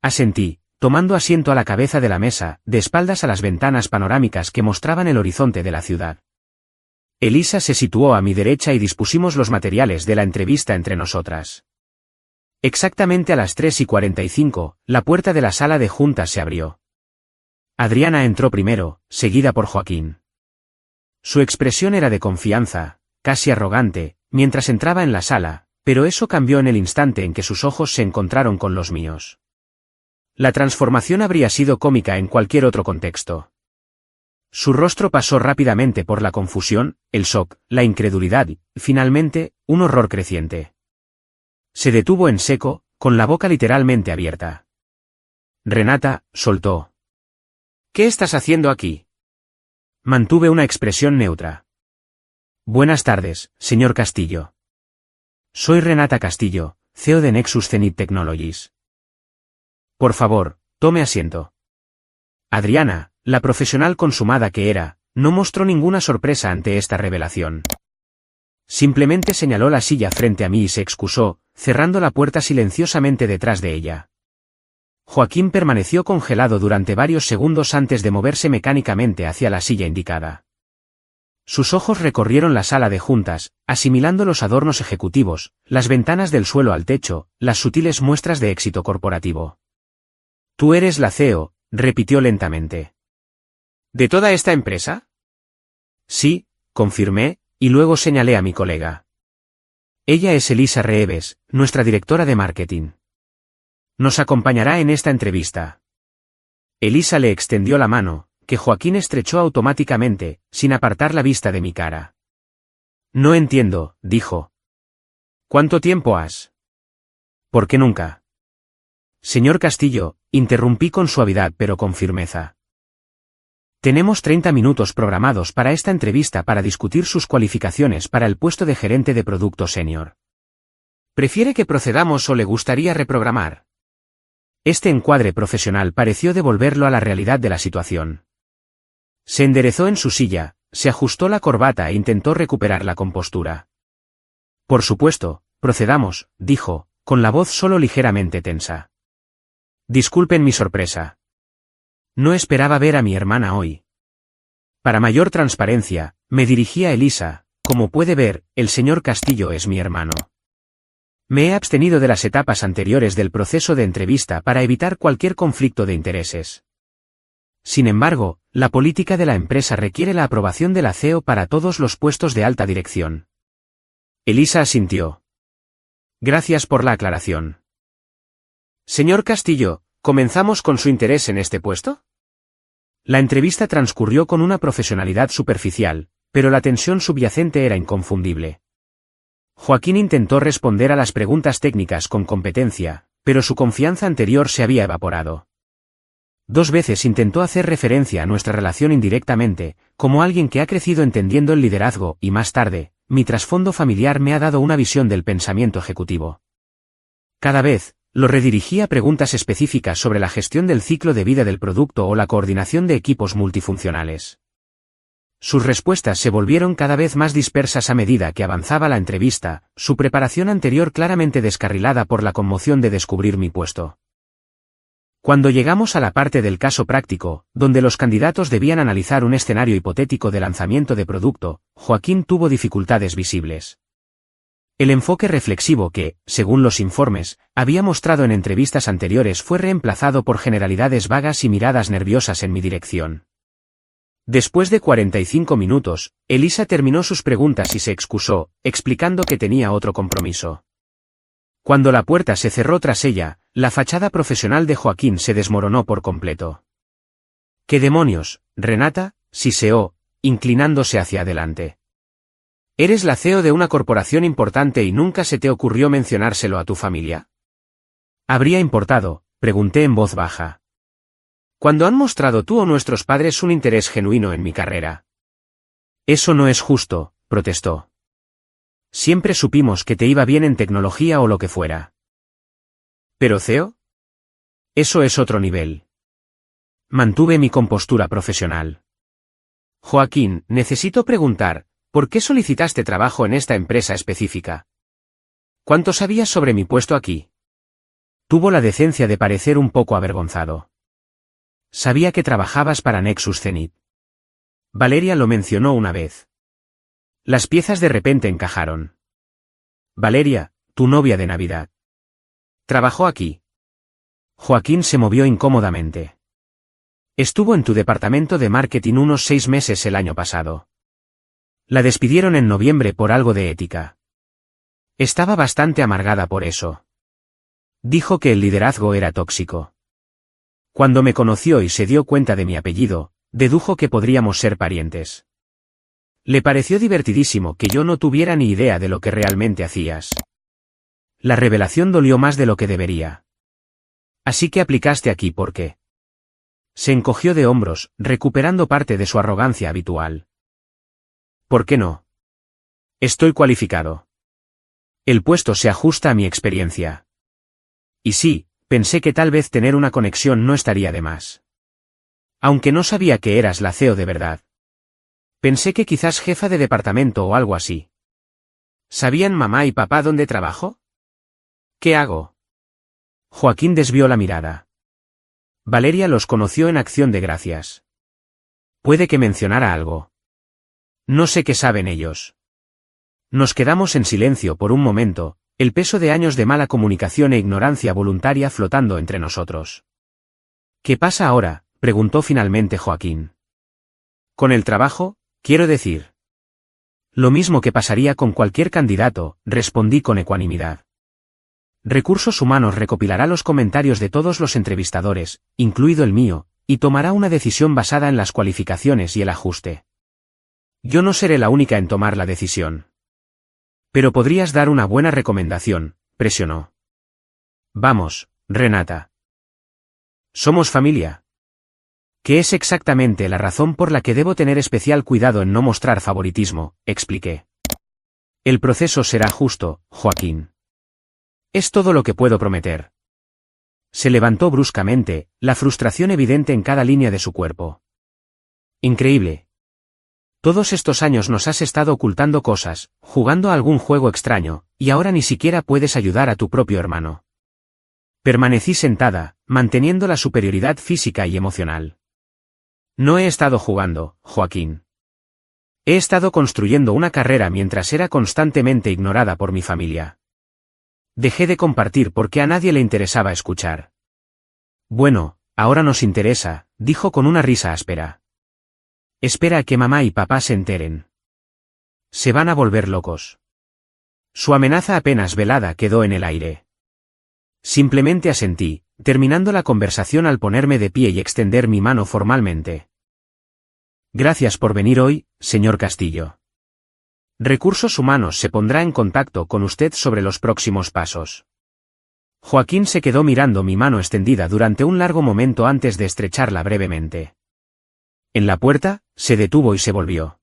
Asentí, tomando asiento a la cabeza de la mesa, de espaldas a las ventanas panorámicas que mostraban el horizonte de la ciudad. Elisa se situó a mi derecha y dispusimos los materiales de la entrevista entre nosotras. Exactamente a las 3:45, la puerta de la sala de juntas se abrió. Adriana entró primero, seguida por Joaquín. Su expresión era de confianza, casi arrogante, mientras entraba en la sala, pero eso cambió en el instante en que sus ojos se encontraron con los míos. La transformación habría sido cómica en cualquier otro contexto. Su rostro pasó rápidamente por la confusión, el shock, la incredulidad y, finalmente, un horror creciente. Se detuvo en seco, con la boca literalmente abierta. Renata, soltó. ¿Qué estás haciendo aquí? Mantuve una expresión neutra. Buenas tardes, señor Castillo. Soy Renata Castillo, CEO de Nexus Zenith Technologies. Por favor, tome asiento. Adriana, la profesional consumada que era, no mostró ninguna sorpresa ante esta revelación. Simplemente señaló la silla frente a mí y se excusó, cerrando la puerta silenciosamente detrás de ella. Joaquín permaneció congelado durante varios segundos antes de moverse mecánicamente hacia la silla indicada. Sus ojos recorrieron la sala de juntas, asimilando los adornos ejecutivos, las ventanas del suelo al techo, las sutiles muestras de éxito corporativo. «Tú eres la CEO», repitió lentamente. «¿De toda esta empresa?» «Sí», confirmé, y luego señalé a mi colega. «Ella es Elisa Reeves, nuestra directora de marketing. Nos acompañará en esta entrevista». Elisa le extendió la mano, que Joaquín estrechó automáticamente, sin apartar la vista de mi cara. «No entiendo», dijo. «¿Cuánto tiempo has?» «¿Por qué nunca?» «Señor Castillo», interrumpí con suavidad pero con firmeza. «Tenemos 30 minutos programados para esta entrevista para discutir sus cualificaciones para el puesto de gerente de producto senior. ¿Prefiere que procedamos o le gustaría reprogramar?» Este encuadre profesional pareció devolverlo a la realidad de la situación. Se enderezó en su silla, se ajustó la corbata e intentó recuperar la compostura. «Por supuesto, procedamos», dijo, con la voz solo ligeramente tensa. «Disculpen mi sorpresa. No esperaba ver a mi hermana hoy». Para mayor transparencia, me dirigí a Elisa. «Como puede ver, el señor Castillo es mi hermano. Me he abstenido de las etapas anteriores del proceso de entrevista para evitar cualquier conflicto de intereses. Sin embargo, la política de la empresa requiere la aprobación de la CEO para todos los puestos de alta dirección». Elisa asintió. «Gracias por la aclaración. Señor Castillo, ¿comenzamos con su interés en este puesto?» La entrevista transcurrió con una profesionalidad superficial, pero la tensión subyacente era inconfundible. Joaquín intentó responder a las preguntas técnicas con competencia, pero su confianza anterior se había evaporado. 2 veces intentó hacer referencia a nuestra relación indirectamente, como alguien que ha crecido entendiendo el liderazgo y más tarde, mi trasfondo familiar me ha dado una visión del pensamiento ejecutivo. Cada vez, lo redirigí a preguntas específicas sobre la gestión del ciclo de vida del producto o la coordinación de equipos multifuncionales. Sus respuestas se volvieron cada vez más dispersas a medida que avanzaba la entrevista, su preparación anterior claramente descarrilada por la conmoción de descubrir mi puesto. Cuando llegamos a la parte del caso práctico, donde los candidatos debían analizar un escenario hipotético de lanzamiento de producto, Joaquín tuvo dificultades visibles. El enfoque reflexivo que, según los informes, había mostrado en entrevistas anteriores fue reemplazado por generalidades vagas y miradas nerviosas en mi dirección. Después de 45 minutos, Elisa terminó sus preguntas y se excusó, explicando que tenía otro compromiso. Cuando la puerta se cerró tras ella, la fachada profesional de Joaquín se desmoronó por completo. «¿Qué demonios, Renata?», siseó, inclinándose hacia adelante. «¿Eres la CEO de una corporación importante y nunca se te ocurrió mencionárselo a tu familia?» «¿Habría importado?», pregunté en voz baja. «¿Cuándo han mostrado tú o nuestros padres un interés genuino en mi carrera?» «Eso no es justo», protestó. «Siempre supimos que te iba bien en tecnología o lo que fuera». «¿Pero CEO? Eso es otro nivel». Mantuve mi compostura profesional. «Joaquín, necesito preguntar, ¿por qué solicitaste trabajo en esta empresa específica? ¿Cuánto sabías sobre mi puesto aquí?» Tuvo la decencia de parecer un poco avergonzado. «Sabía que trabajabas para Nexus Zenith. Valeria lo mencionó una vez». Las piezas de repente encajaron. «Valeria, tu novia de Navidad. ¿Trabajó aquí?» Joaquín se movió incómodamente. «Estuvo en tu departamento de marketing unos 6 meses el año pasado. La despidieron en noviembre por algo de ética. Estaba bastante amargada por eso. Dijo que el liderazgo era tóxico. Cuando me conoció y se dio cuenta de mi apellido, dedujo que podríamos ser parientes. Le pareció divertidísimo que yo no tuviera ni idea de lo que realmente hacías. La revelación dolió más de lo que debería. Así que aplicaste aquí porque». Se encogió de hombros, recuperando parte de su arrogancia habitual. «¿Por qué no? Estoy cualificado. El puesto se ajusta a mi experiencia. Y sí, pensé que tal vez tener una conexión no estaría de más. Aunque no sabía que eras la CEO de verdad. Pensé que quizás jefa de departamento o algo así. ¿Sabían mamá y papá dónde trabajo? ¿Qué hago? Joaquín desvió la mirada. Valeria los conoció en Acción de Gracias. Puede que mencionara algo. No sé qué saben ellos. Nos quedamos en silencio por un momento, el peso de años de mala comunicación e ignorancia voluntaria flotando entre nosotros. ¿Qué pasa ahora?, preguntó finalmente Joaquín. Con el trabajo, quiero decir. Lo mismo que pasaría con cualquier candidato, respondí con ecuanimidad. Recursos Humanos recopilará los comentarios de todos los entrevistadores, incluido el mío, y tomará una decisión basada en las cualificaciones y el ajuste. Yo no seré la única en tomar la decisión. Pero podrías dar una buena recomendación, presionó. Vamos, Renata. Somos familia. Que es exactamente la razón por la que debo tener especial cuidado en no mostrar favoritismo, expliqué. El proceso será justo, Joaquín. Es todo lo que puedo prometer. Se levantó bruscamente, la frustración evidente en cada línea de su cuerpo. Increíble. Todos estos años nos has estado ocultando cosas, jugando a algún juego extraño, y ahora ni siquiera puedes ayudar a tu propio hermano. Permanecí sentada, manteniendo la superioridad física y emocional. No he estado jugando, Joaquín. He estado construyendo una carrera mientras era constantemente ignorada por mi familia. Dejé de compartir porque a nadie le interesaba escuchar. Bueno, ahora nos interesa, dijo con una risa áspera. Espera a que mamá y papá se enteren. Se van a volver locos. Su amenaza apenas velada quedó en el aire. Simplemente asentí, terminando la conversación al ponerme de pie y extender mi mano formalmente. Gracias por venir hoy, señor Castillo. Recursos Humanos se pondrá en contacto con usted sobre los próximos pasos. Joaquín se quedó mirando mi mano extendida durante un largo momento antes de estrecharla brevemente. En la puerta, se detuvo y se volvió.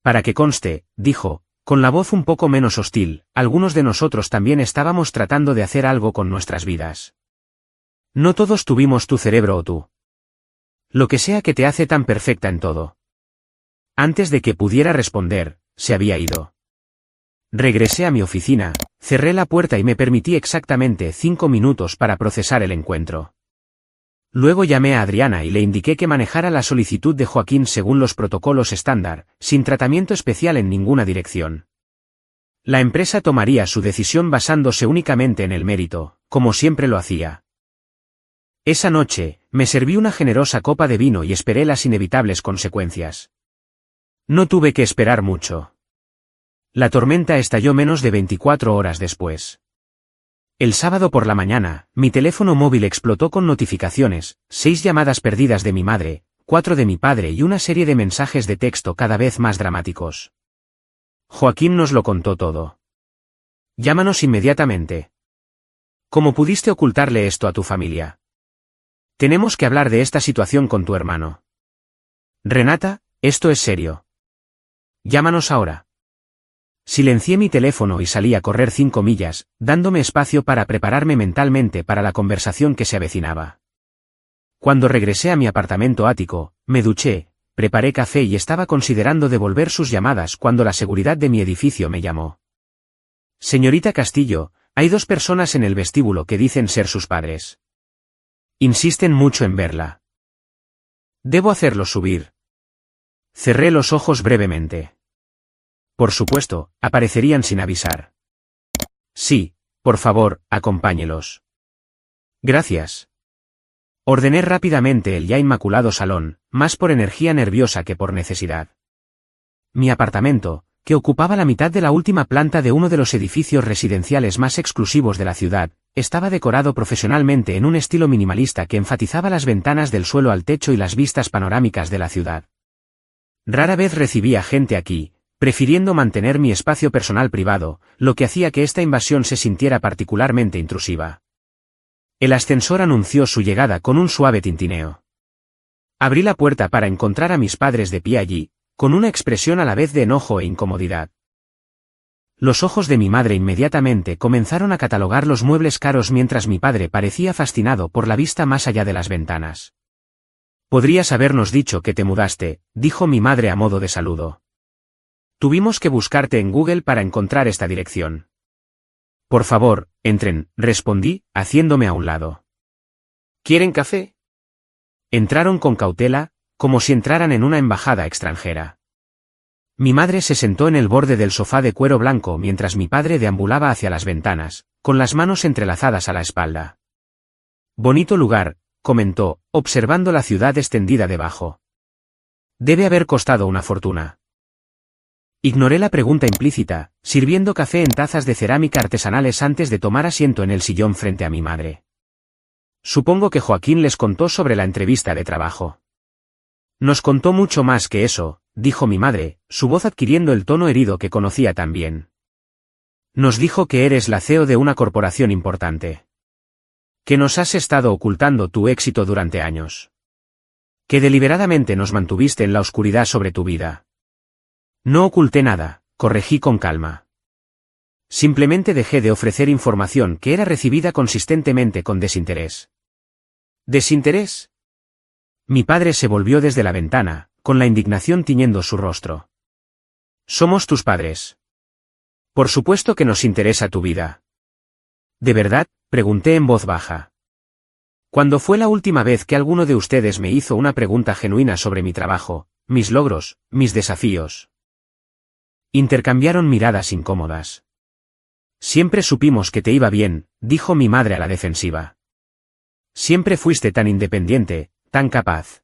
Para que conste, dijo, con la voz un poco menos hostil, algunos de nosotros también estábamos tratando de hacer algo con nuestras vidas. No todos tuvimos tu cerebro o tú. Lo que sea que te hace tan perfecta en todo. Antes de que pudiera responder, se había ido. Regresé a mi oficina, cerré la puerta y me permití exactamente 5 minutos para procesar el encuentro. Luego llamé a Adriana y le indiqué que manejara la solicitud de Joaquín según los protocolos estándar, sin tratamiento especial en ninguna dirección. La empresa tomaría su decisión basándose únicamente en el mérito, como siempre lo hacía. Esa noche, me serví una generosa copa de vino y esperé las inevitables consecuencias. No tuve que esperar mucho. La tormenta estalló menos de 24 horas después. El sábado por la mañana, mi teléfono móvil explotó con notificaciones, 6 llamadas perdidas de mi madre, 4 de mi padre y una serie de mensajes de texto cada vez más dramáticos. Joaquín nos lo contó todo. Llámanos inmediatamente. ¿Cómo pudiste ocultarle esto a tu familia? Tenemos que hablar de esta situación con tu hermano. Renata, esto es serio. Llámanos ahora. Silencié mi teléfono y salí a correr 5 millas, dándome espacio para prepararme mentalmente para la conversación que se avecinaba. Cuando regresé a mi apartamento ático, me duché, preparé café y estaba considerando devolver sus llamadas cuando la seguridad de mi edificio me llamó. Señorita Castillo, hay 2 personas en el vestíbulo que dicen ser sus padres. Insisten mucho en verla. ¿Debo hacerlos subir? Cerré los ojos brevemente. Por supuesto, aparecerían sin avisar. Sí, por favor, acompáñelos. Gracias. Ordené rápidamente el ya inmaculado salón, más por energía nerviosa que por necesidad. Mi apartamento, que ocupaba la mitad de la última planta de uno de los edificios residenciales más exclusivos de la ciudad, estaba decorado profesionalmente en un estilo minimalista que enfatizaba las ventanas del suelo al techo y las vistas panorámicas de la ciudad. Rara vez recibía gente aquí, prefiriendo mantener mi espacio personal privado, lo que hacía que esta invasión se sintiera particularmente intrusiva. El ascensor anunció su llegada con un suave tintineo. Abrí la puerta para encontrar a mis padres de pie allí, con una expresión a la vez de enojo e incomodidad. Los ojos de mi madre inmediatamente comenzaron a catalogar los muebles caros mientras mi padre parecía fascinado por la vista más allá de las ventanas. Podrías habernos dicho que te mudaste, dijo mi madre a modo de saludo. Tuvimos que buscarte en Google para encontrar esta dirección. Por favor, entren, respondí, haciéndome a un lado. ¿Quieren café? Entraron con cautela, como si entraran en una embajada extranjera. Mi madre se sentó en el borde del sofá de cuero blanco mientras mi padre deambulaba hacia las ventanas, con las manos entrelazadas a la espalda. Bonito lugar, comentó, observando la ciudad extendida debajo. Debe haber costado una fortuna. Ignoré la pregunta implícita, sirviendo café en tazas de cerámica artesanales antes de tomar asiento en el sillón frente a mi madre. Supongo que Joaquín les contó sobre la entrevista de trabajo. Nos contó mucho más que eso, dijo mi madre, su voz adquiriendo el tono herido que conocía tan bien. Nos dijo que eres la CEO de una corporación importante. Que nos has estado ocultando tu éxito durante años. Que deliberadamente nos mantuviste en la oscuridad sobre tu vida. No oculté nada, corregí con calma. Simplemente dejé de ofrecer información que era recibida consistentemente con desinterés. ¿Desinterés? Mi padre se volvió desde la ventana, con la indignación tiñendo su rostro. Somos tus padres. Por supuesto que nos interesa tu vida. ¿De verdad?, pregunté en voz baja. ¿Cuándo fue la última vez que alguno de ustedes me hizo una pregunta genuina sobre mi trabajo, mis logros, mis desafíos? Intercambiaron miradas incómodas. Siempre supimos que te iba bien, dijo mi madre a la defensiva. Siempre fuiste tan independiente, tan capaz.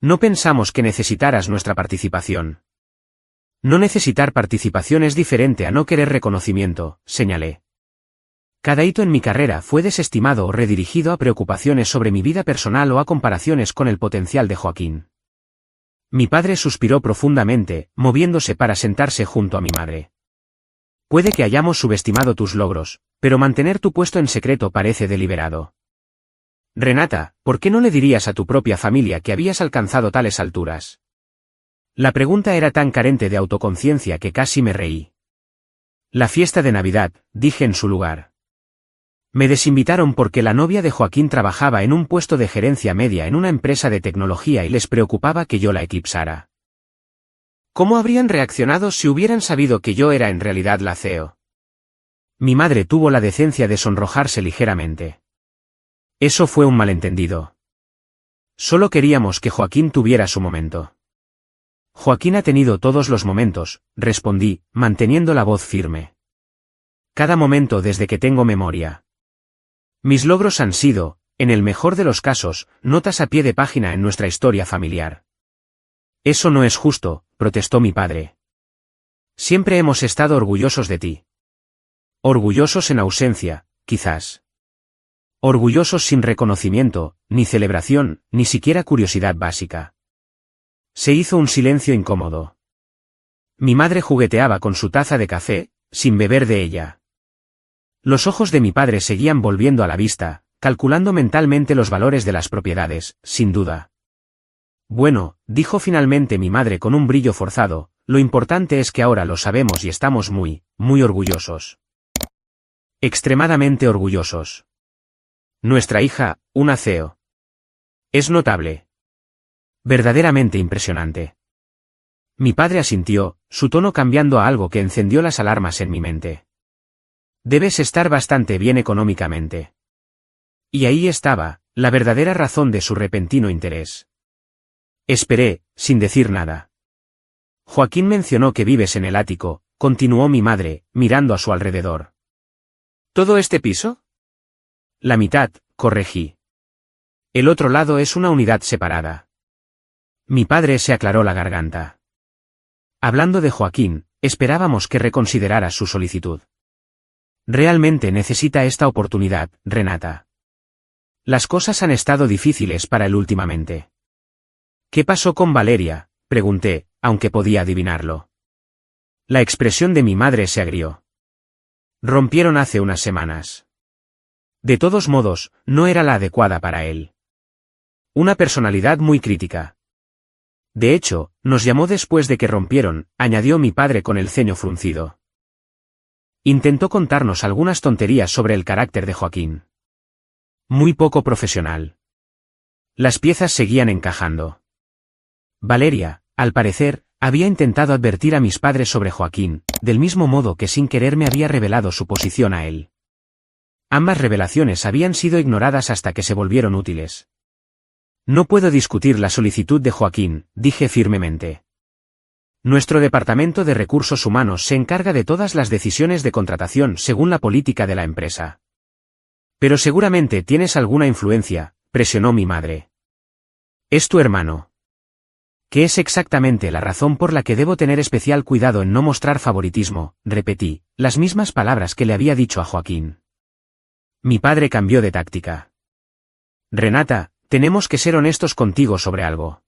No pensamos que necesitaras nuestra participación. No necesitar participación es diferente a no querer reconocimiento, señalé. Cada hito en mi carrera fue desestimado o redirigido a preocupaciones sobre mi vida personal o a comparaciones con el potencial de Joaquín. Mi padre suspiró profundamente, moviéndose para sentarse junto a mi madre. Puede que hayamos subestimado tus logros, pero mantener tu puesto en secreto parece deliberado. Renata, ¿por qué no le dirías a tu propia familia que habías alcanzado tales alturas? La pregunta era tan carente de autoconciencia que casi me reí. La fiesta de Navidad, dije en su lugar. Me desinvitaron porque la novia de Joaquín trabajaba en un puesto de gerencia media en una empresa de tecnología y les preocupaba que yo la eclipsara. ¿Cómo habrían reaccionado si hubieran sabido que yo era en realidad la CEO? Mi madre tuvo la decencia de sonrojarse ligeramente. Eso fue un malentendido. Solo queríamos que Joaquín tuviera su momento. Joaquín ha tenido todos los momentos, respondí, manteniendo la voz firme. Cada momento desde que tengo memoria. Mis logros han sido, en el mejor de los casos, notas a pie de página en nuestra historia familiar. Eso no es justo, protestó mi padre. Siempre hemos estado orgullosos de ti. Orgullosos en ausencia, quizás. Orgullosos sin reconocimiento, ni celebración, ni siquiera curiosidad básica. Se hizo un silencio incómodo. Mi madre jugueteaba con su taza de café, sin beber de ella. Los ojos de mi padre seguían volviendo a la vista, calculando mentalmente los valores de las propiedades, sin duda. Bueno, dijo finalmente mi madre con un brillo forzado, lo importante es que ahora lo sabemos y estamos muy, muy orgullosos. Extremadamente orgullosos. Nuestra hija, una CEO. Es notable. Verdaderamente impresionante. Mi padre asintió, su tono cambiando a algo que encendió las alarmas en mi mente. Debes estar bastante bien económicamente. Y ahí estaba, la verdadera razón de su repentino interés. Esperé, sin decir nada. Joaquín mencionó que vives en el ático, continuó mi madre, mirando a su alrededor. ¿Todo este piso? La mitad, corregí. El otro lado es una unidad separada. Mi padre se aclaró la garganta. Hablando de Joaquín, esperábamos que reconsiderara su solicitud. Realmente necesita esta oportunidad, Renata. Las cosas han estado difíciles para él últimamente. ¿Qué pasó con Valeria?, pregunté, aunque podía adivinarlo. La expresión de mi madre se agrió. Rompieron hace unas semanas. De todos modos, no era la adecuada para él. Una personalidad muy crítica. De hecho, nos llamó después de que rompieron, añadió mi padre con el ceño fruncido. Intentó contarnos algunas tonterías sobre el carácter de Joaquín. Muy poco profesional. Las piezas seguían encajando. Valeria, al parecer, había intentado advertir a mis padres sobre Joaquín, del mismo modo que sin querer me había revelado su posición a él. Ambas revelaciones habían sido ignoradas hasta que se volvieron útiles. No puedo discutir la solicitud de Joaquín, dije firmemente. Nuestro departamento de recursos humanos se encarga de todas las decisiones de contratación según la política de la empresa. Pero seguramente tienes alguna influencia, presionó mi madre. Es tu hermano. ¿Qué es exactamente la razón por la que debo tener especial cuidado en no mostrar favoritismo? Repetí, las mismas palabras que le había dicho a Joaquín. Mi padre cambió de táctica. Renata, tenemos que ser honestos contigo sobre algo.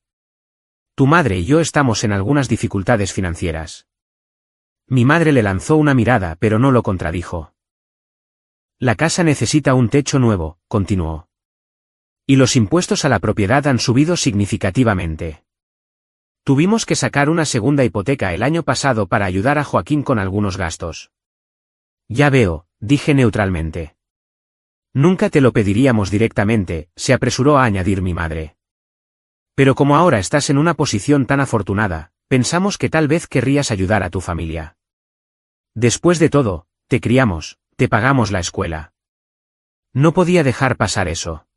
Tu madre y yo estamos en algunas dificultades financieras. Mi madre le lanzó una mirada pero no lo contradijo. La casa necesita un techo nuevo, continuó. Y los impuestos a la propiedad han subido significativamente. Tuvimos que sacar una segunda hipoteca el año pasado para ayudar a Joaquín con algunos gastos. Ya veo, dije neutralmente. Nunca te lo pediríamos directamente, se apresuró a añadir mi madre. Pero como ahora estás en una posición tan afortunada, pensamos que tal vez querrías ayudar a tu familia. Después de todo, te criamos, te pagamos la escuela. No podía dejar pasar eso.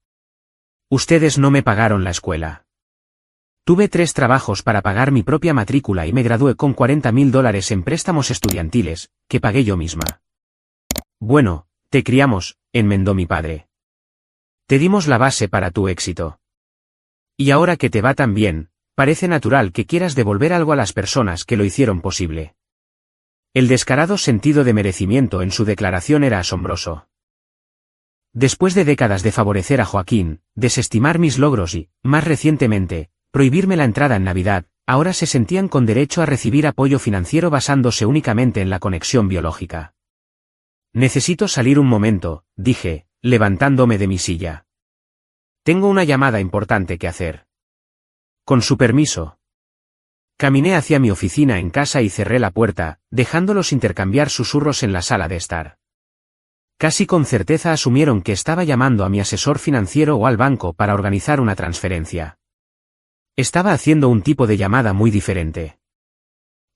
Ustedes no me pagaron la escuela. Tuve 3 trabajos para pagar mi propia matrícula y me gradué con $40,000 en préstamos estudiantiles, que pagué yo misma. Bueno, te criamos, enmendó mi padre. Te dimos la base para tu éxito. Y ahora que te va tan bien, parece natural que quieras devolver algo a las personas que lo hicieron posible. El descarado sentido de merecimiento en su declaración era asombroso. Después de décadas de favorecer a Joaquín, desestimar mis logros y, más recientemente, prohibirme la entrada en Navidad, ahora se sentían con derecho a recibir apoyo financiero basándose únicamente en la conexión biológica. Necesito salir un momento, dije, levantándome de mi silla. Tengo una llamada importante que hacer. Con su permiso. Caminé hacia mi oficina en casa y cerré la puerta, dejándolos intercambiar susurros en la sala de estar. Casi con certeza asumieron que estaba llamando a mi asesor financiero o al banco para organizar una transferencia. Estaba haciendo un tipo de llamada muy diferente.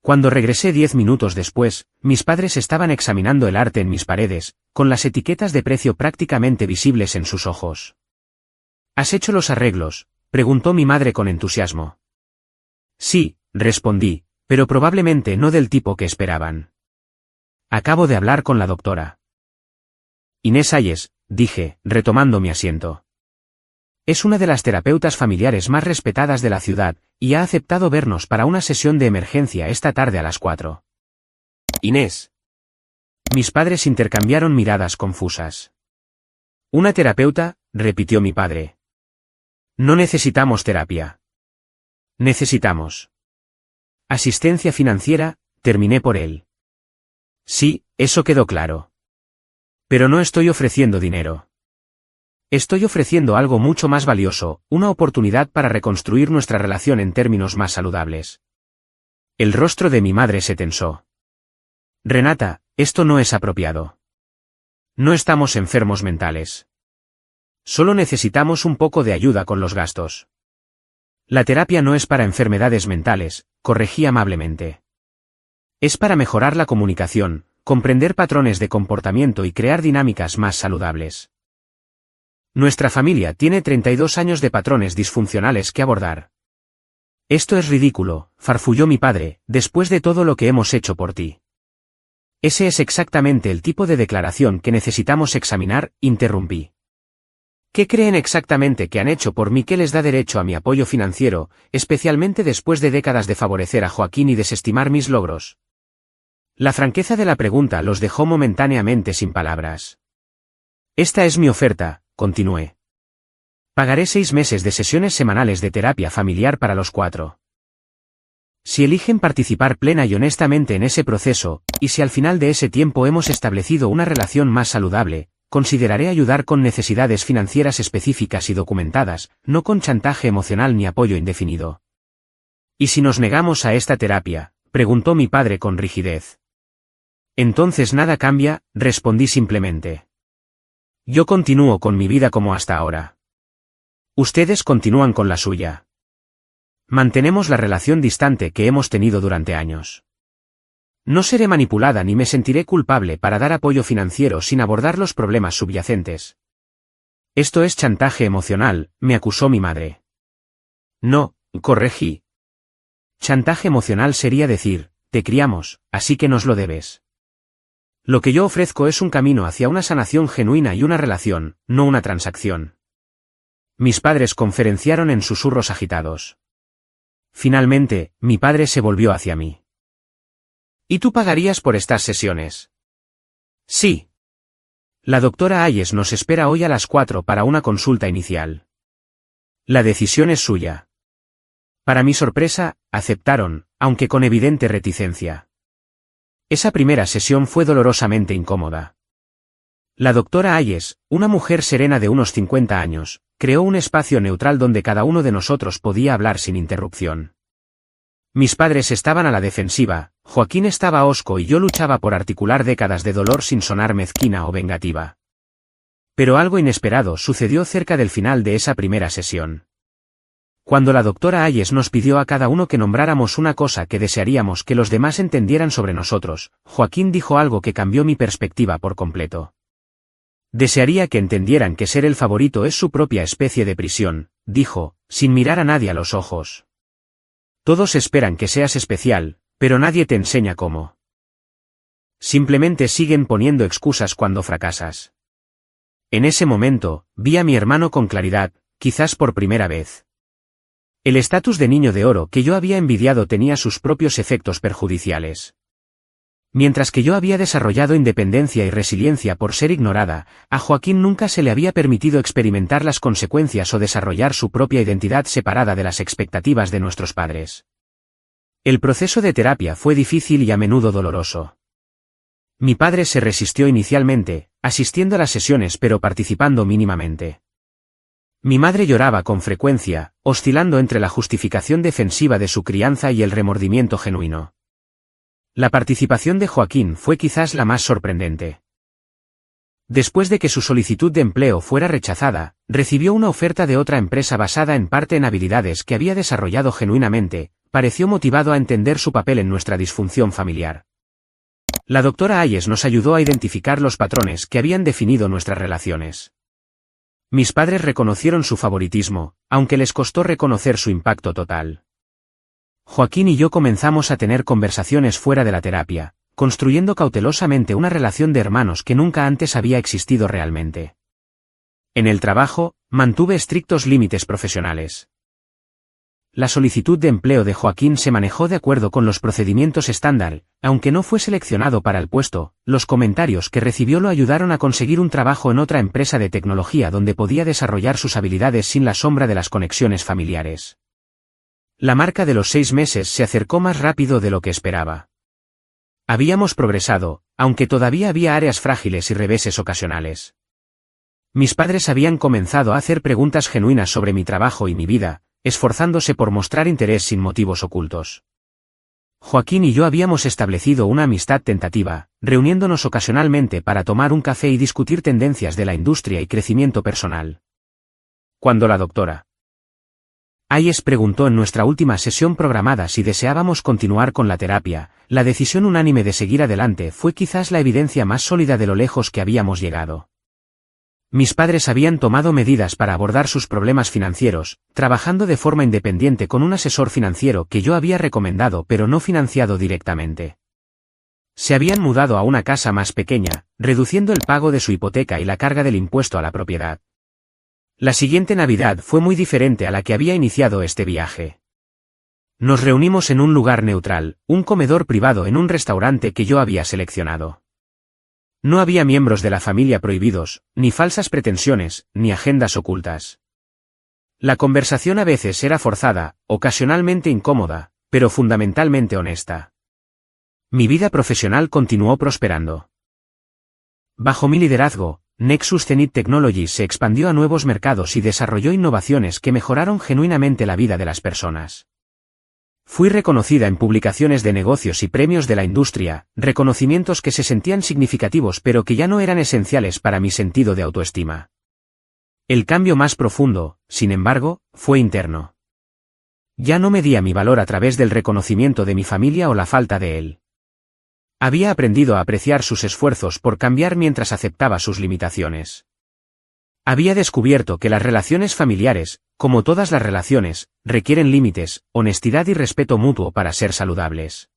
Cuando regresé 10 minutos después, mis padres estaban examinando el arte en mis paredes, con las etiquetas de precio prácticamente visibles en sus ojos. ¿Has hecho los arreglos?, preguntó mi madre con entusiasmo. Sí, respondí, pero probablemente no del tipo que esperaban. Acabo de hablar con la doctora Inés Ayes, dije, retomando mi asiento. Es una de las terapeutas familiares más respetadas de la ciudad, y ha aceptado vernos para una sesión de emergencia esta tarde a las 4. Inés. Mis padres intercambiaron miradas confusas. ¿Una terapeuta?, repitió mi padre. No necesitamos terapia. Necesitamos asistencia financiera, terminé por él. Sí, eso quedó claro. Pero no estoy ofreciendo dinero. Estoy ofreciendo algo mucho más valioso, una oportunidad para reconstruir nuestra relación en términos más saludables. El rostro de mi madre se tensó. Renata, esto no es apropiado. No estamos enfermos mentales. Solo necesitamos un poco de ayuda con los gastos. La terapia no es para enfermedades mentales, corregí amablemente. Es para mejorar la comunicación, comprender patrones de comportamiento y crear dinámicas más saludables. Nuestra familia tiene 32 años de patrones disfuncionales que abordar. Esto es ridículo, farfulló mi padre, después de todo lo que hemos hecho por ti. Ese es exactamente el tipo de declaración que necesitamos examinar, interrumpí. ¿Qué creen exactamente que han hecho por mí que les da derecho a mi apoyo financiero, especialmente después de décadas de favorecer a Joaquín y desestimar mis logros? La franqueza de la pregunta los dejó momentáneamente sin palabras. Esta es mi oferta, continué. Pagaré 6 meses de sesiones semanales de terapia familiar para los 4. Si eligen participar plena y honestamente en ese proceso, y si al final de ese tiempo hemos establecido una relación más saludable, consideraré ayudar con necesidades financieras específicas y documentadas, no con chantaje emocional ni apoyo indefinido. ¿Y si nos negamos a esta terapia?, preguntó mi padre con rigidez. Entonces nada cambia, respondí simplemente. Yo continúo con mi vida como hasta ahora. Ustedes continúan con la suya. Mantenemos la relación distante que hemos tenido durante años. No seré manipulada ni me sentiré culpable para dar apoyo financiero sin abordar los problemas subyacentes. Esto es chantaje emocional, me acusó mi madre. No, corregí. Chantaje emocional sería decir, te criamos, así que nos lo debes. Lo que yo ofrezco es un camino hacia una sanación genuina y una relación, no una transacción. Mis padres conferenciaron en susurros agitados. Finalmente, mi padre se volvió hacia mí. ¿Y tú pagarías por estas sesiones? Sí. La doctora Hayes nos espera hoy a las 4 para una consulta inicial. La decisión es suya. Para mi sorpresa, aceptaron, aunque con evidente reticencia. Esa primera sesión fue dolorosamente incómoda. La doctora Hayes, una mujer serena de unos 50 años, creó un espacio neutral donde cada uno de nosotros podía hablar sin interrupción. Mis padres estaban a la defensiva, Joaquín estaba hosco y yo luchaba por articular décadas de dolor sin sonar mezquina o vengativa. Pero algo inesperado sucedió cerca del final de esa primera sesión. Cuando la doctora Hayes nos pidió a cada uno que nombráramos una cosa que desearíamos que los demás entendieran sobre nosotros, Joaquín dijo algo que cambió mi perspectiva por completo. Desearía que entendieran que ser el favorito es su propia especie de prisión, dijo, sin mirar a nadie a los ojos. Todos esperan que seas especial, pero nadie te enseña cómo. Simplemente siguen poniendo excusas cuando fracasas. En ese momento, vi a mi hermano con claridad, quizás por primera vez. El estatus de niño de oro que yo había envidiado tenía sus propios efectos perjudiciales. Mientras que yo había desarrollado independencia y resiliencia por ser ignorada, a Joaquín nunca se le había permitido experimentar las consecuencias o desarrollar su propia identidad separada de las expectativas de nuestros padres. El proceso de terapia fue difícil y a menudo doloroso. Mi padre se resistió inicialmente, asistiendo a las sesiones pero participando mínimamente. Mi madre lloraba con frecuencia, oscilando entre la justificación defensiva de su crianza y el remordimiento genuino. La participación de Joaquín fue quizás la más sorprendente. Después de que su solicitud de empleo fuera rechazada, recibió una oferta de otra empresa basada en parte en habilidades que había desarrollado genuinamente, pareció motivado a entender su papel en nuestra disfunción familiar. La doctora Hayes nos ayudó a identificar los patrones que habían definido nuestras relaciones. Mis padres reconocieron su favoritismo, aunque les costó reconocer su impacto total. Joaquín y yo comenzamos a tener conversaciones fuera de la terapia, construyendo cautelosamente una relación de hermanos que nunca antes había existido realmente. En el trabajo, mantuve estrictos límites profesionales. La solicitud de empleo de Joaquín se manejó de acuerdo con los procedimientos estándar, aunque no fue seleccionado para el puesto, los comentarios que recibió lo ayudaron a conseguir un trabajo en otra empresa de tecnología donde podía desarrollar sus habilidades sin la sombra de las conexiones familiares. La marca de los 6 meses se acercó más rápido de lo que esperaba. Habíamos progresado, aunque todavía había áreas frágiles y reveses ocasionales. Mis padres habían comenzado a hacer preguntas genuinas sobre mi trabajo y mi vida, esforzándose por mostrar interés sin motivos ocultos. Joaquín y yo habíamos establecido una amistad tentativa, reuniéndonos ocasionalmente para tomar un café y discutir tendencias de la industria y crecimiento personal. Cuando la doctora Hayes preguntó en nuestra última sesión programada si deseábamos continuar con la terapia, la decisión unánime de seguir adelante fue quizás la evidencia más sólida de lo lejos que habíamos llegado. Mis padres habían tomado medidas para abordar sus problemas financieros, trabajando de forma independiente con un asesor financiero que yo había recomendado pero no financiado directamente. Se habían mudado a una casa más pequeña, reduciendo el pago de su hipoteca y la carga del impuesto a la propiedad. La siguiente Navidad fue muy diferente a la que había iniciado este viaje. Nos reunimos en un lugar neutral, un comedor privado en un restaurante que yo había seleccionado. No había miembros de la familia prohibidos, ni falsas pretensiones, ni agendas ocultas. La conversación a veces era forzada, ocasionalmente incómoda, pero fundamentalmente honesta. Mi vida profesional continuó prosperando. Bajo mi liderazgo, Nexus Zenith Technologies se expandió a nuevos mercados y desarrolló innovaciones que mejoraron genuinamente la vida de las personas. Fui reconocida en publicaciones de negocios y premios de la industria, reconocimientos que se sentían significativos pero que ya no eran esenciales para mi sentido de autoestima. El cambio más profundo, sin embargo, fue interno. Ya no medía mi valor a través del reconocimiento de mi familia o la falta de él. Había aprendido a apreciar sus esfuerzos por cambiar mientras aceptaba sus limitaciones. Había descubierto que las relaciones familiares, como todas las relaciones, requieren límites, honestidad y respeto mutuo para ser saludables.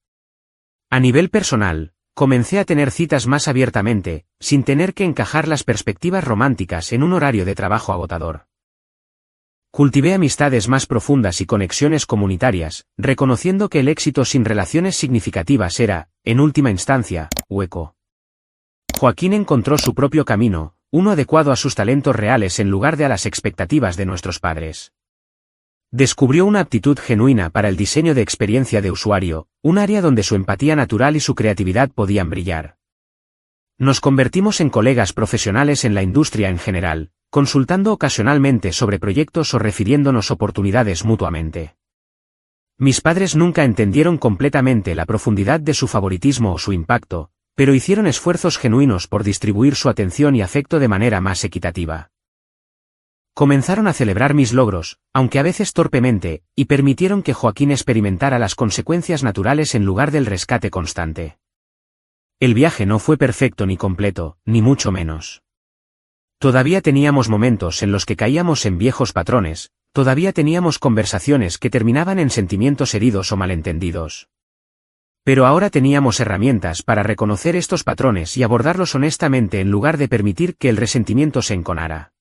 A nivel personal, comencé a tener citas más abiertamente, sin tener que encajar las perspectivas románticas en un horario de trabajo agotador. Cultivé amistades más profundas y conexiones comunitarias, reconociendo que el éxito sin relaciones significativas era, en última instancia, hueco. Joaquín encontró su propio camino, uno adecuado a sus talentos reales en lugar de a las expectativas de nuestros padres. Descubrió una aptitud genuina para el diseño de experiencia de usuario, un área donde su empatía natural y su creatividad podían brillar. Nos convertimos en colegas profesionales en la industria en general, consultando ocasionalmente sobre proyectos o refiriéndonos oportunidades mutuamente. Mis padres nunca entendieron completamente la profundidad de su favoritismo o su impacto, pero hicieron esfuerzos genuinos por distribuir su atención y afecto de manera más equitativa. Comenzaron a celebrar mis logros, aunque a veces torpemente, y permitieron que Joaquín experimentara las consecuencias naturales en lugar del rescate constante. El viaje no fue perfecto ni completo, ni mucho menos. Todavía teníamos momentos en los que caíamos en viejos patrones, todavía teníamos conversaciones que terminaban en sentimientos heridos o malentendidos. Pero ahora teníamos herramientas para reconocer estos patrones y abordarlos honestamente en lugar de permitir que el resentimiento se enconara.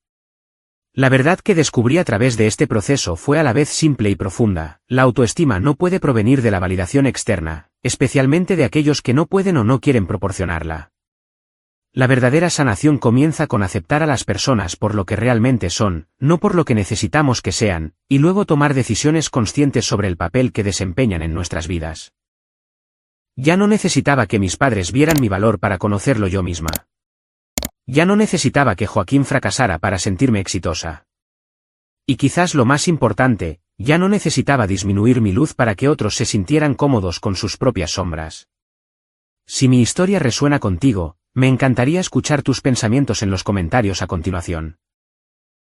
La verdad que descubrí a través de este proceso fue a la vez simple y profunda: la autoestima no puede provenir de la validación externa, especialmente de aquellos que no pueden o no quieren proporcionarla. La verdadera sanación comienza con aceptar a las personas por lo que realmente son, no por lo que necesitamos que sean, y luego tomar decisiones conscientes sobre el papel que desempeñan en nuestras vidas. Ya no necesitaba que mis padres vieran mi valor para conocerlo yo misma. Ya no necesitaba que Joaquín fracasara para sentirme exitosa. Y quizás lo más importante, ya no necesitaba disminuir mi luz para que otros se sintieran cómodos con sus propias sombras. Si mi historia resuena contigo, me encantaría escuchar tus pensamientos en los comentarios a continuación.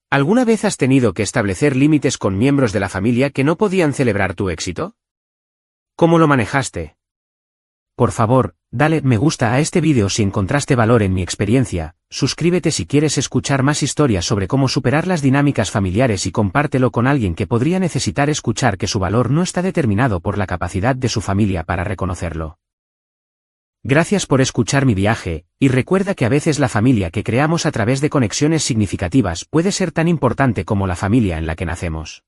¿Alguna vez has tenido que establecer límites con miembros de la familia que no podían celebrar tu éxito? ¿Cómo lo manejaste? Por favor, dale me gusta a este vídeo si encontraste valor en mi experiencia, suscríbete si quieres escuchar más historias sobre cómo superar las dinámicas familiares y compártelo con alguien que podría necesitar escuchar que su valor no está determinado por la capacidad de su familia para reconocerlo. Gracias por escuchar mi viaje, y recuerda que a veces la familia que creamos a través de conexiones significativas puede ser tan importante como la familia en la que nacemos.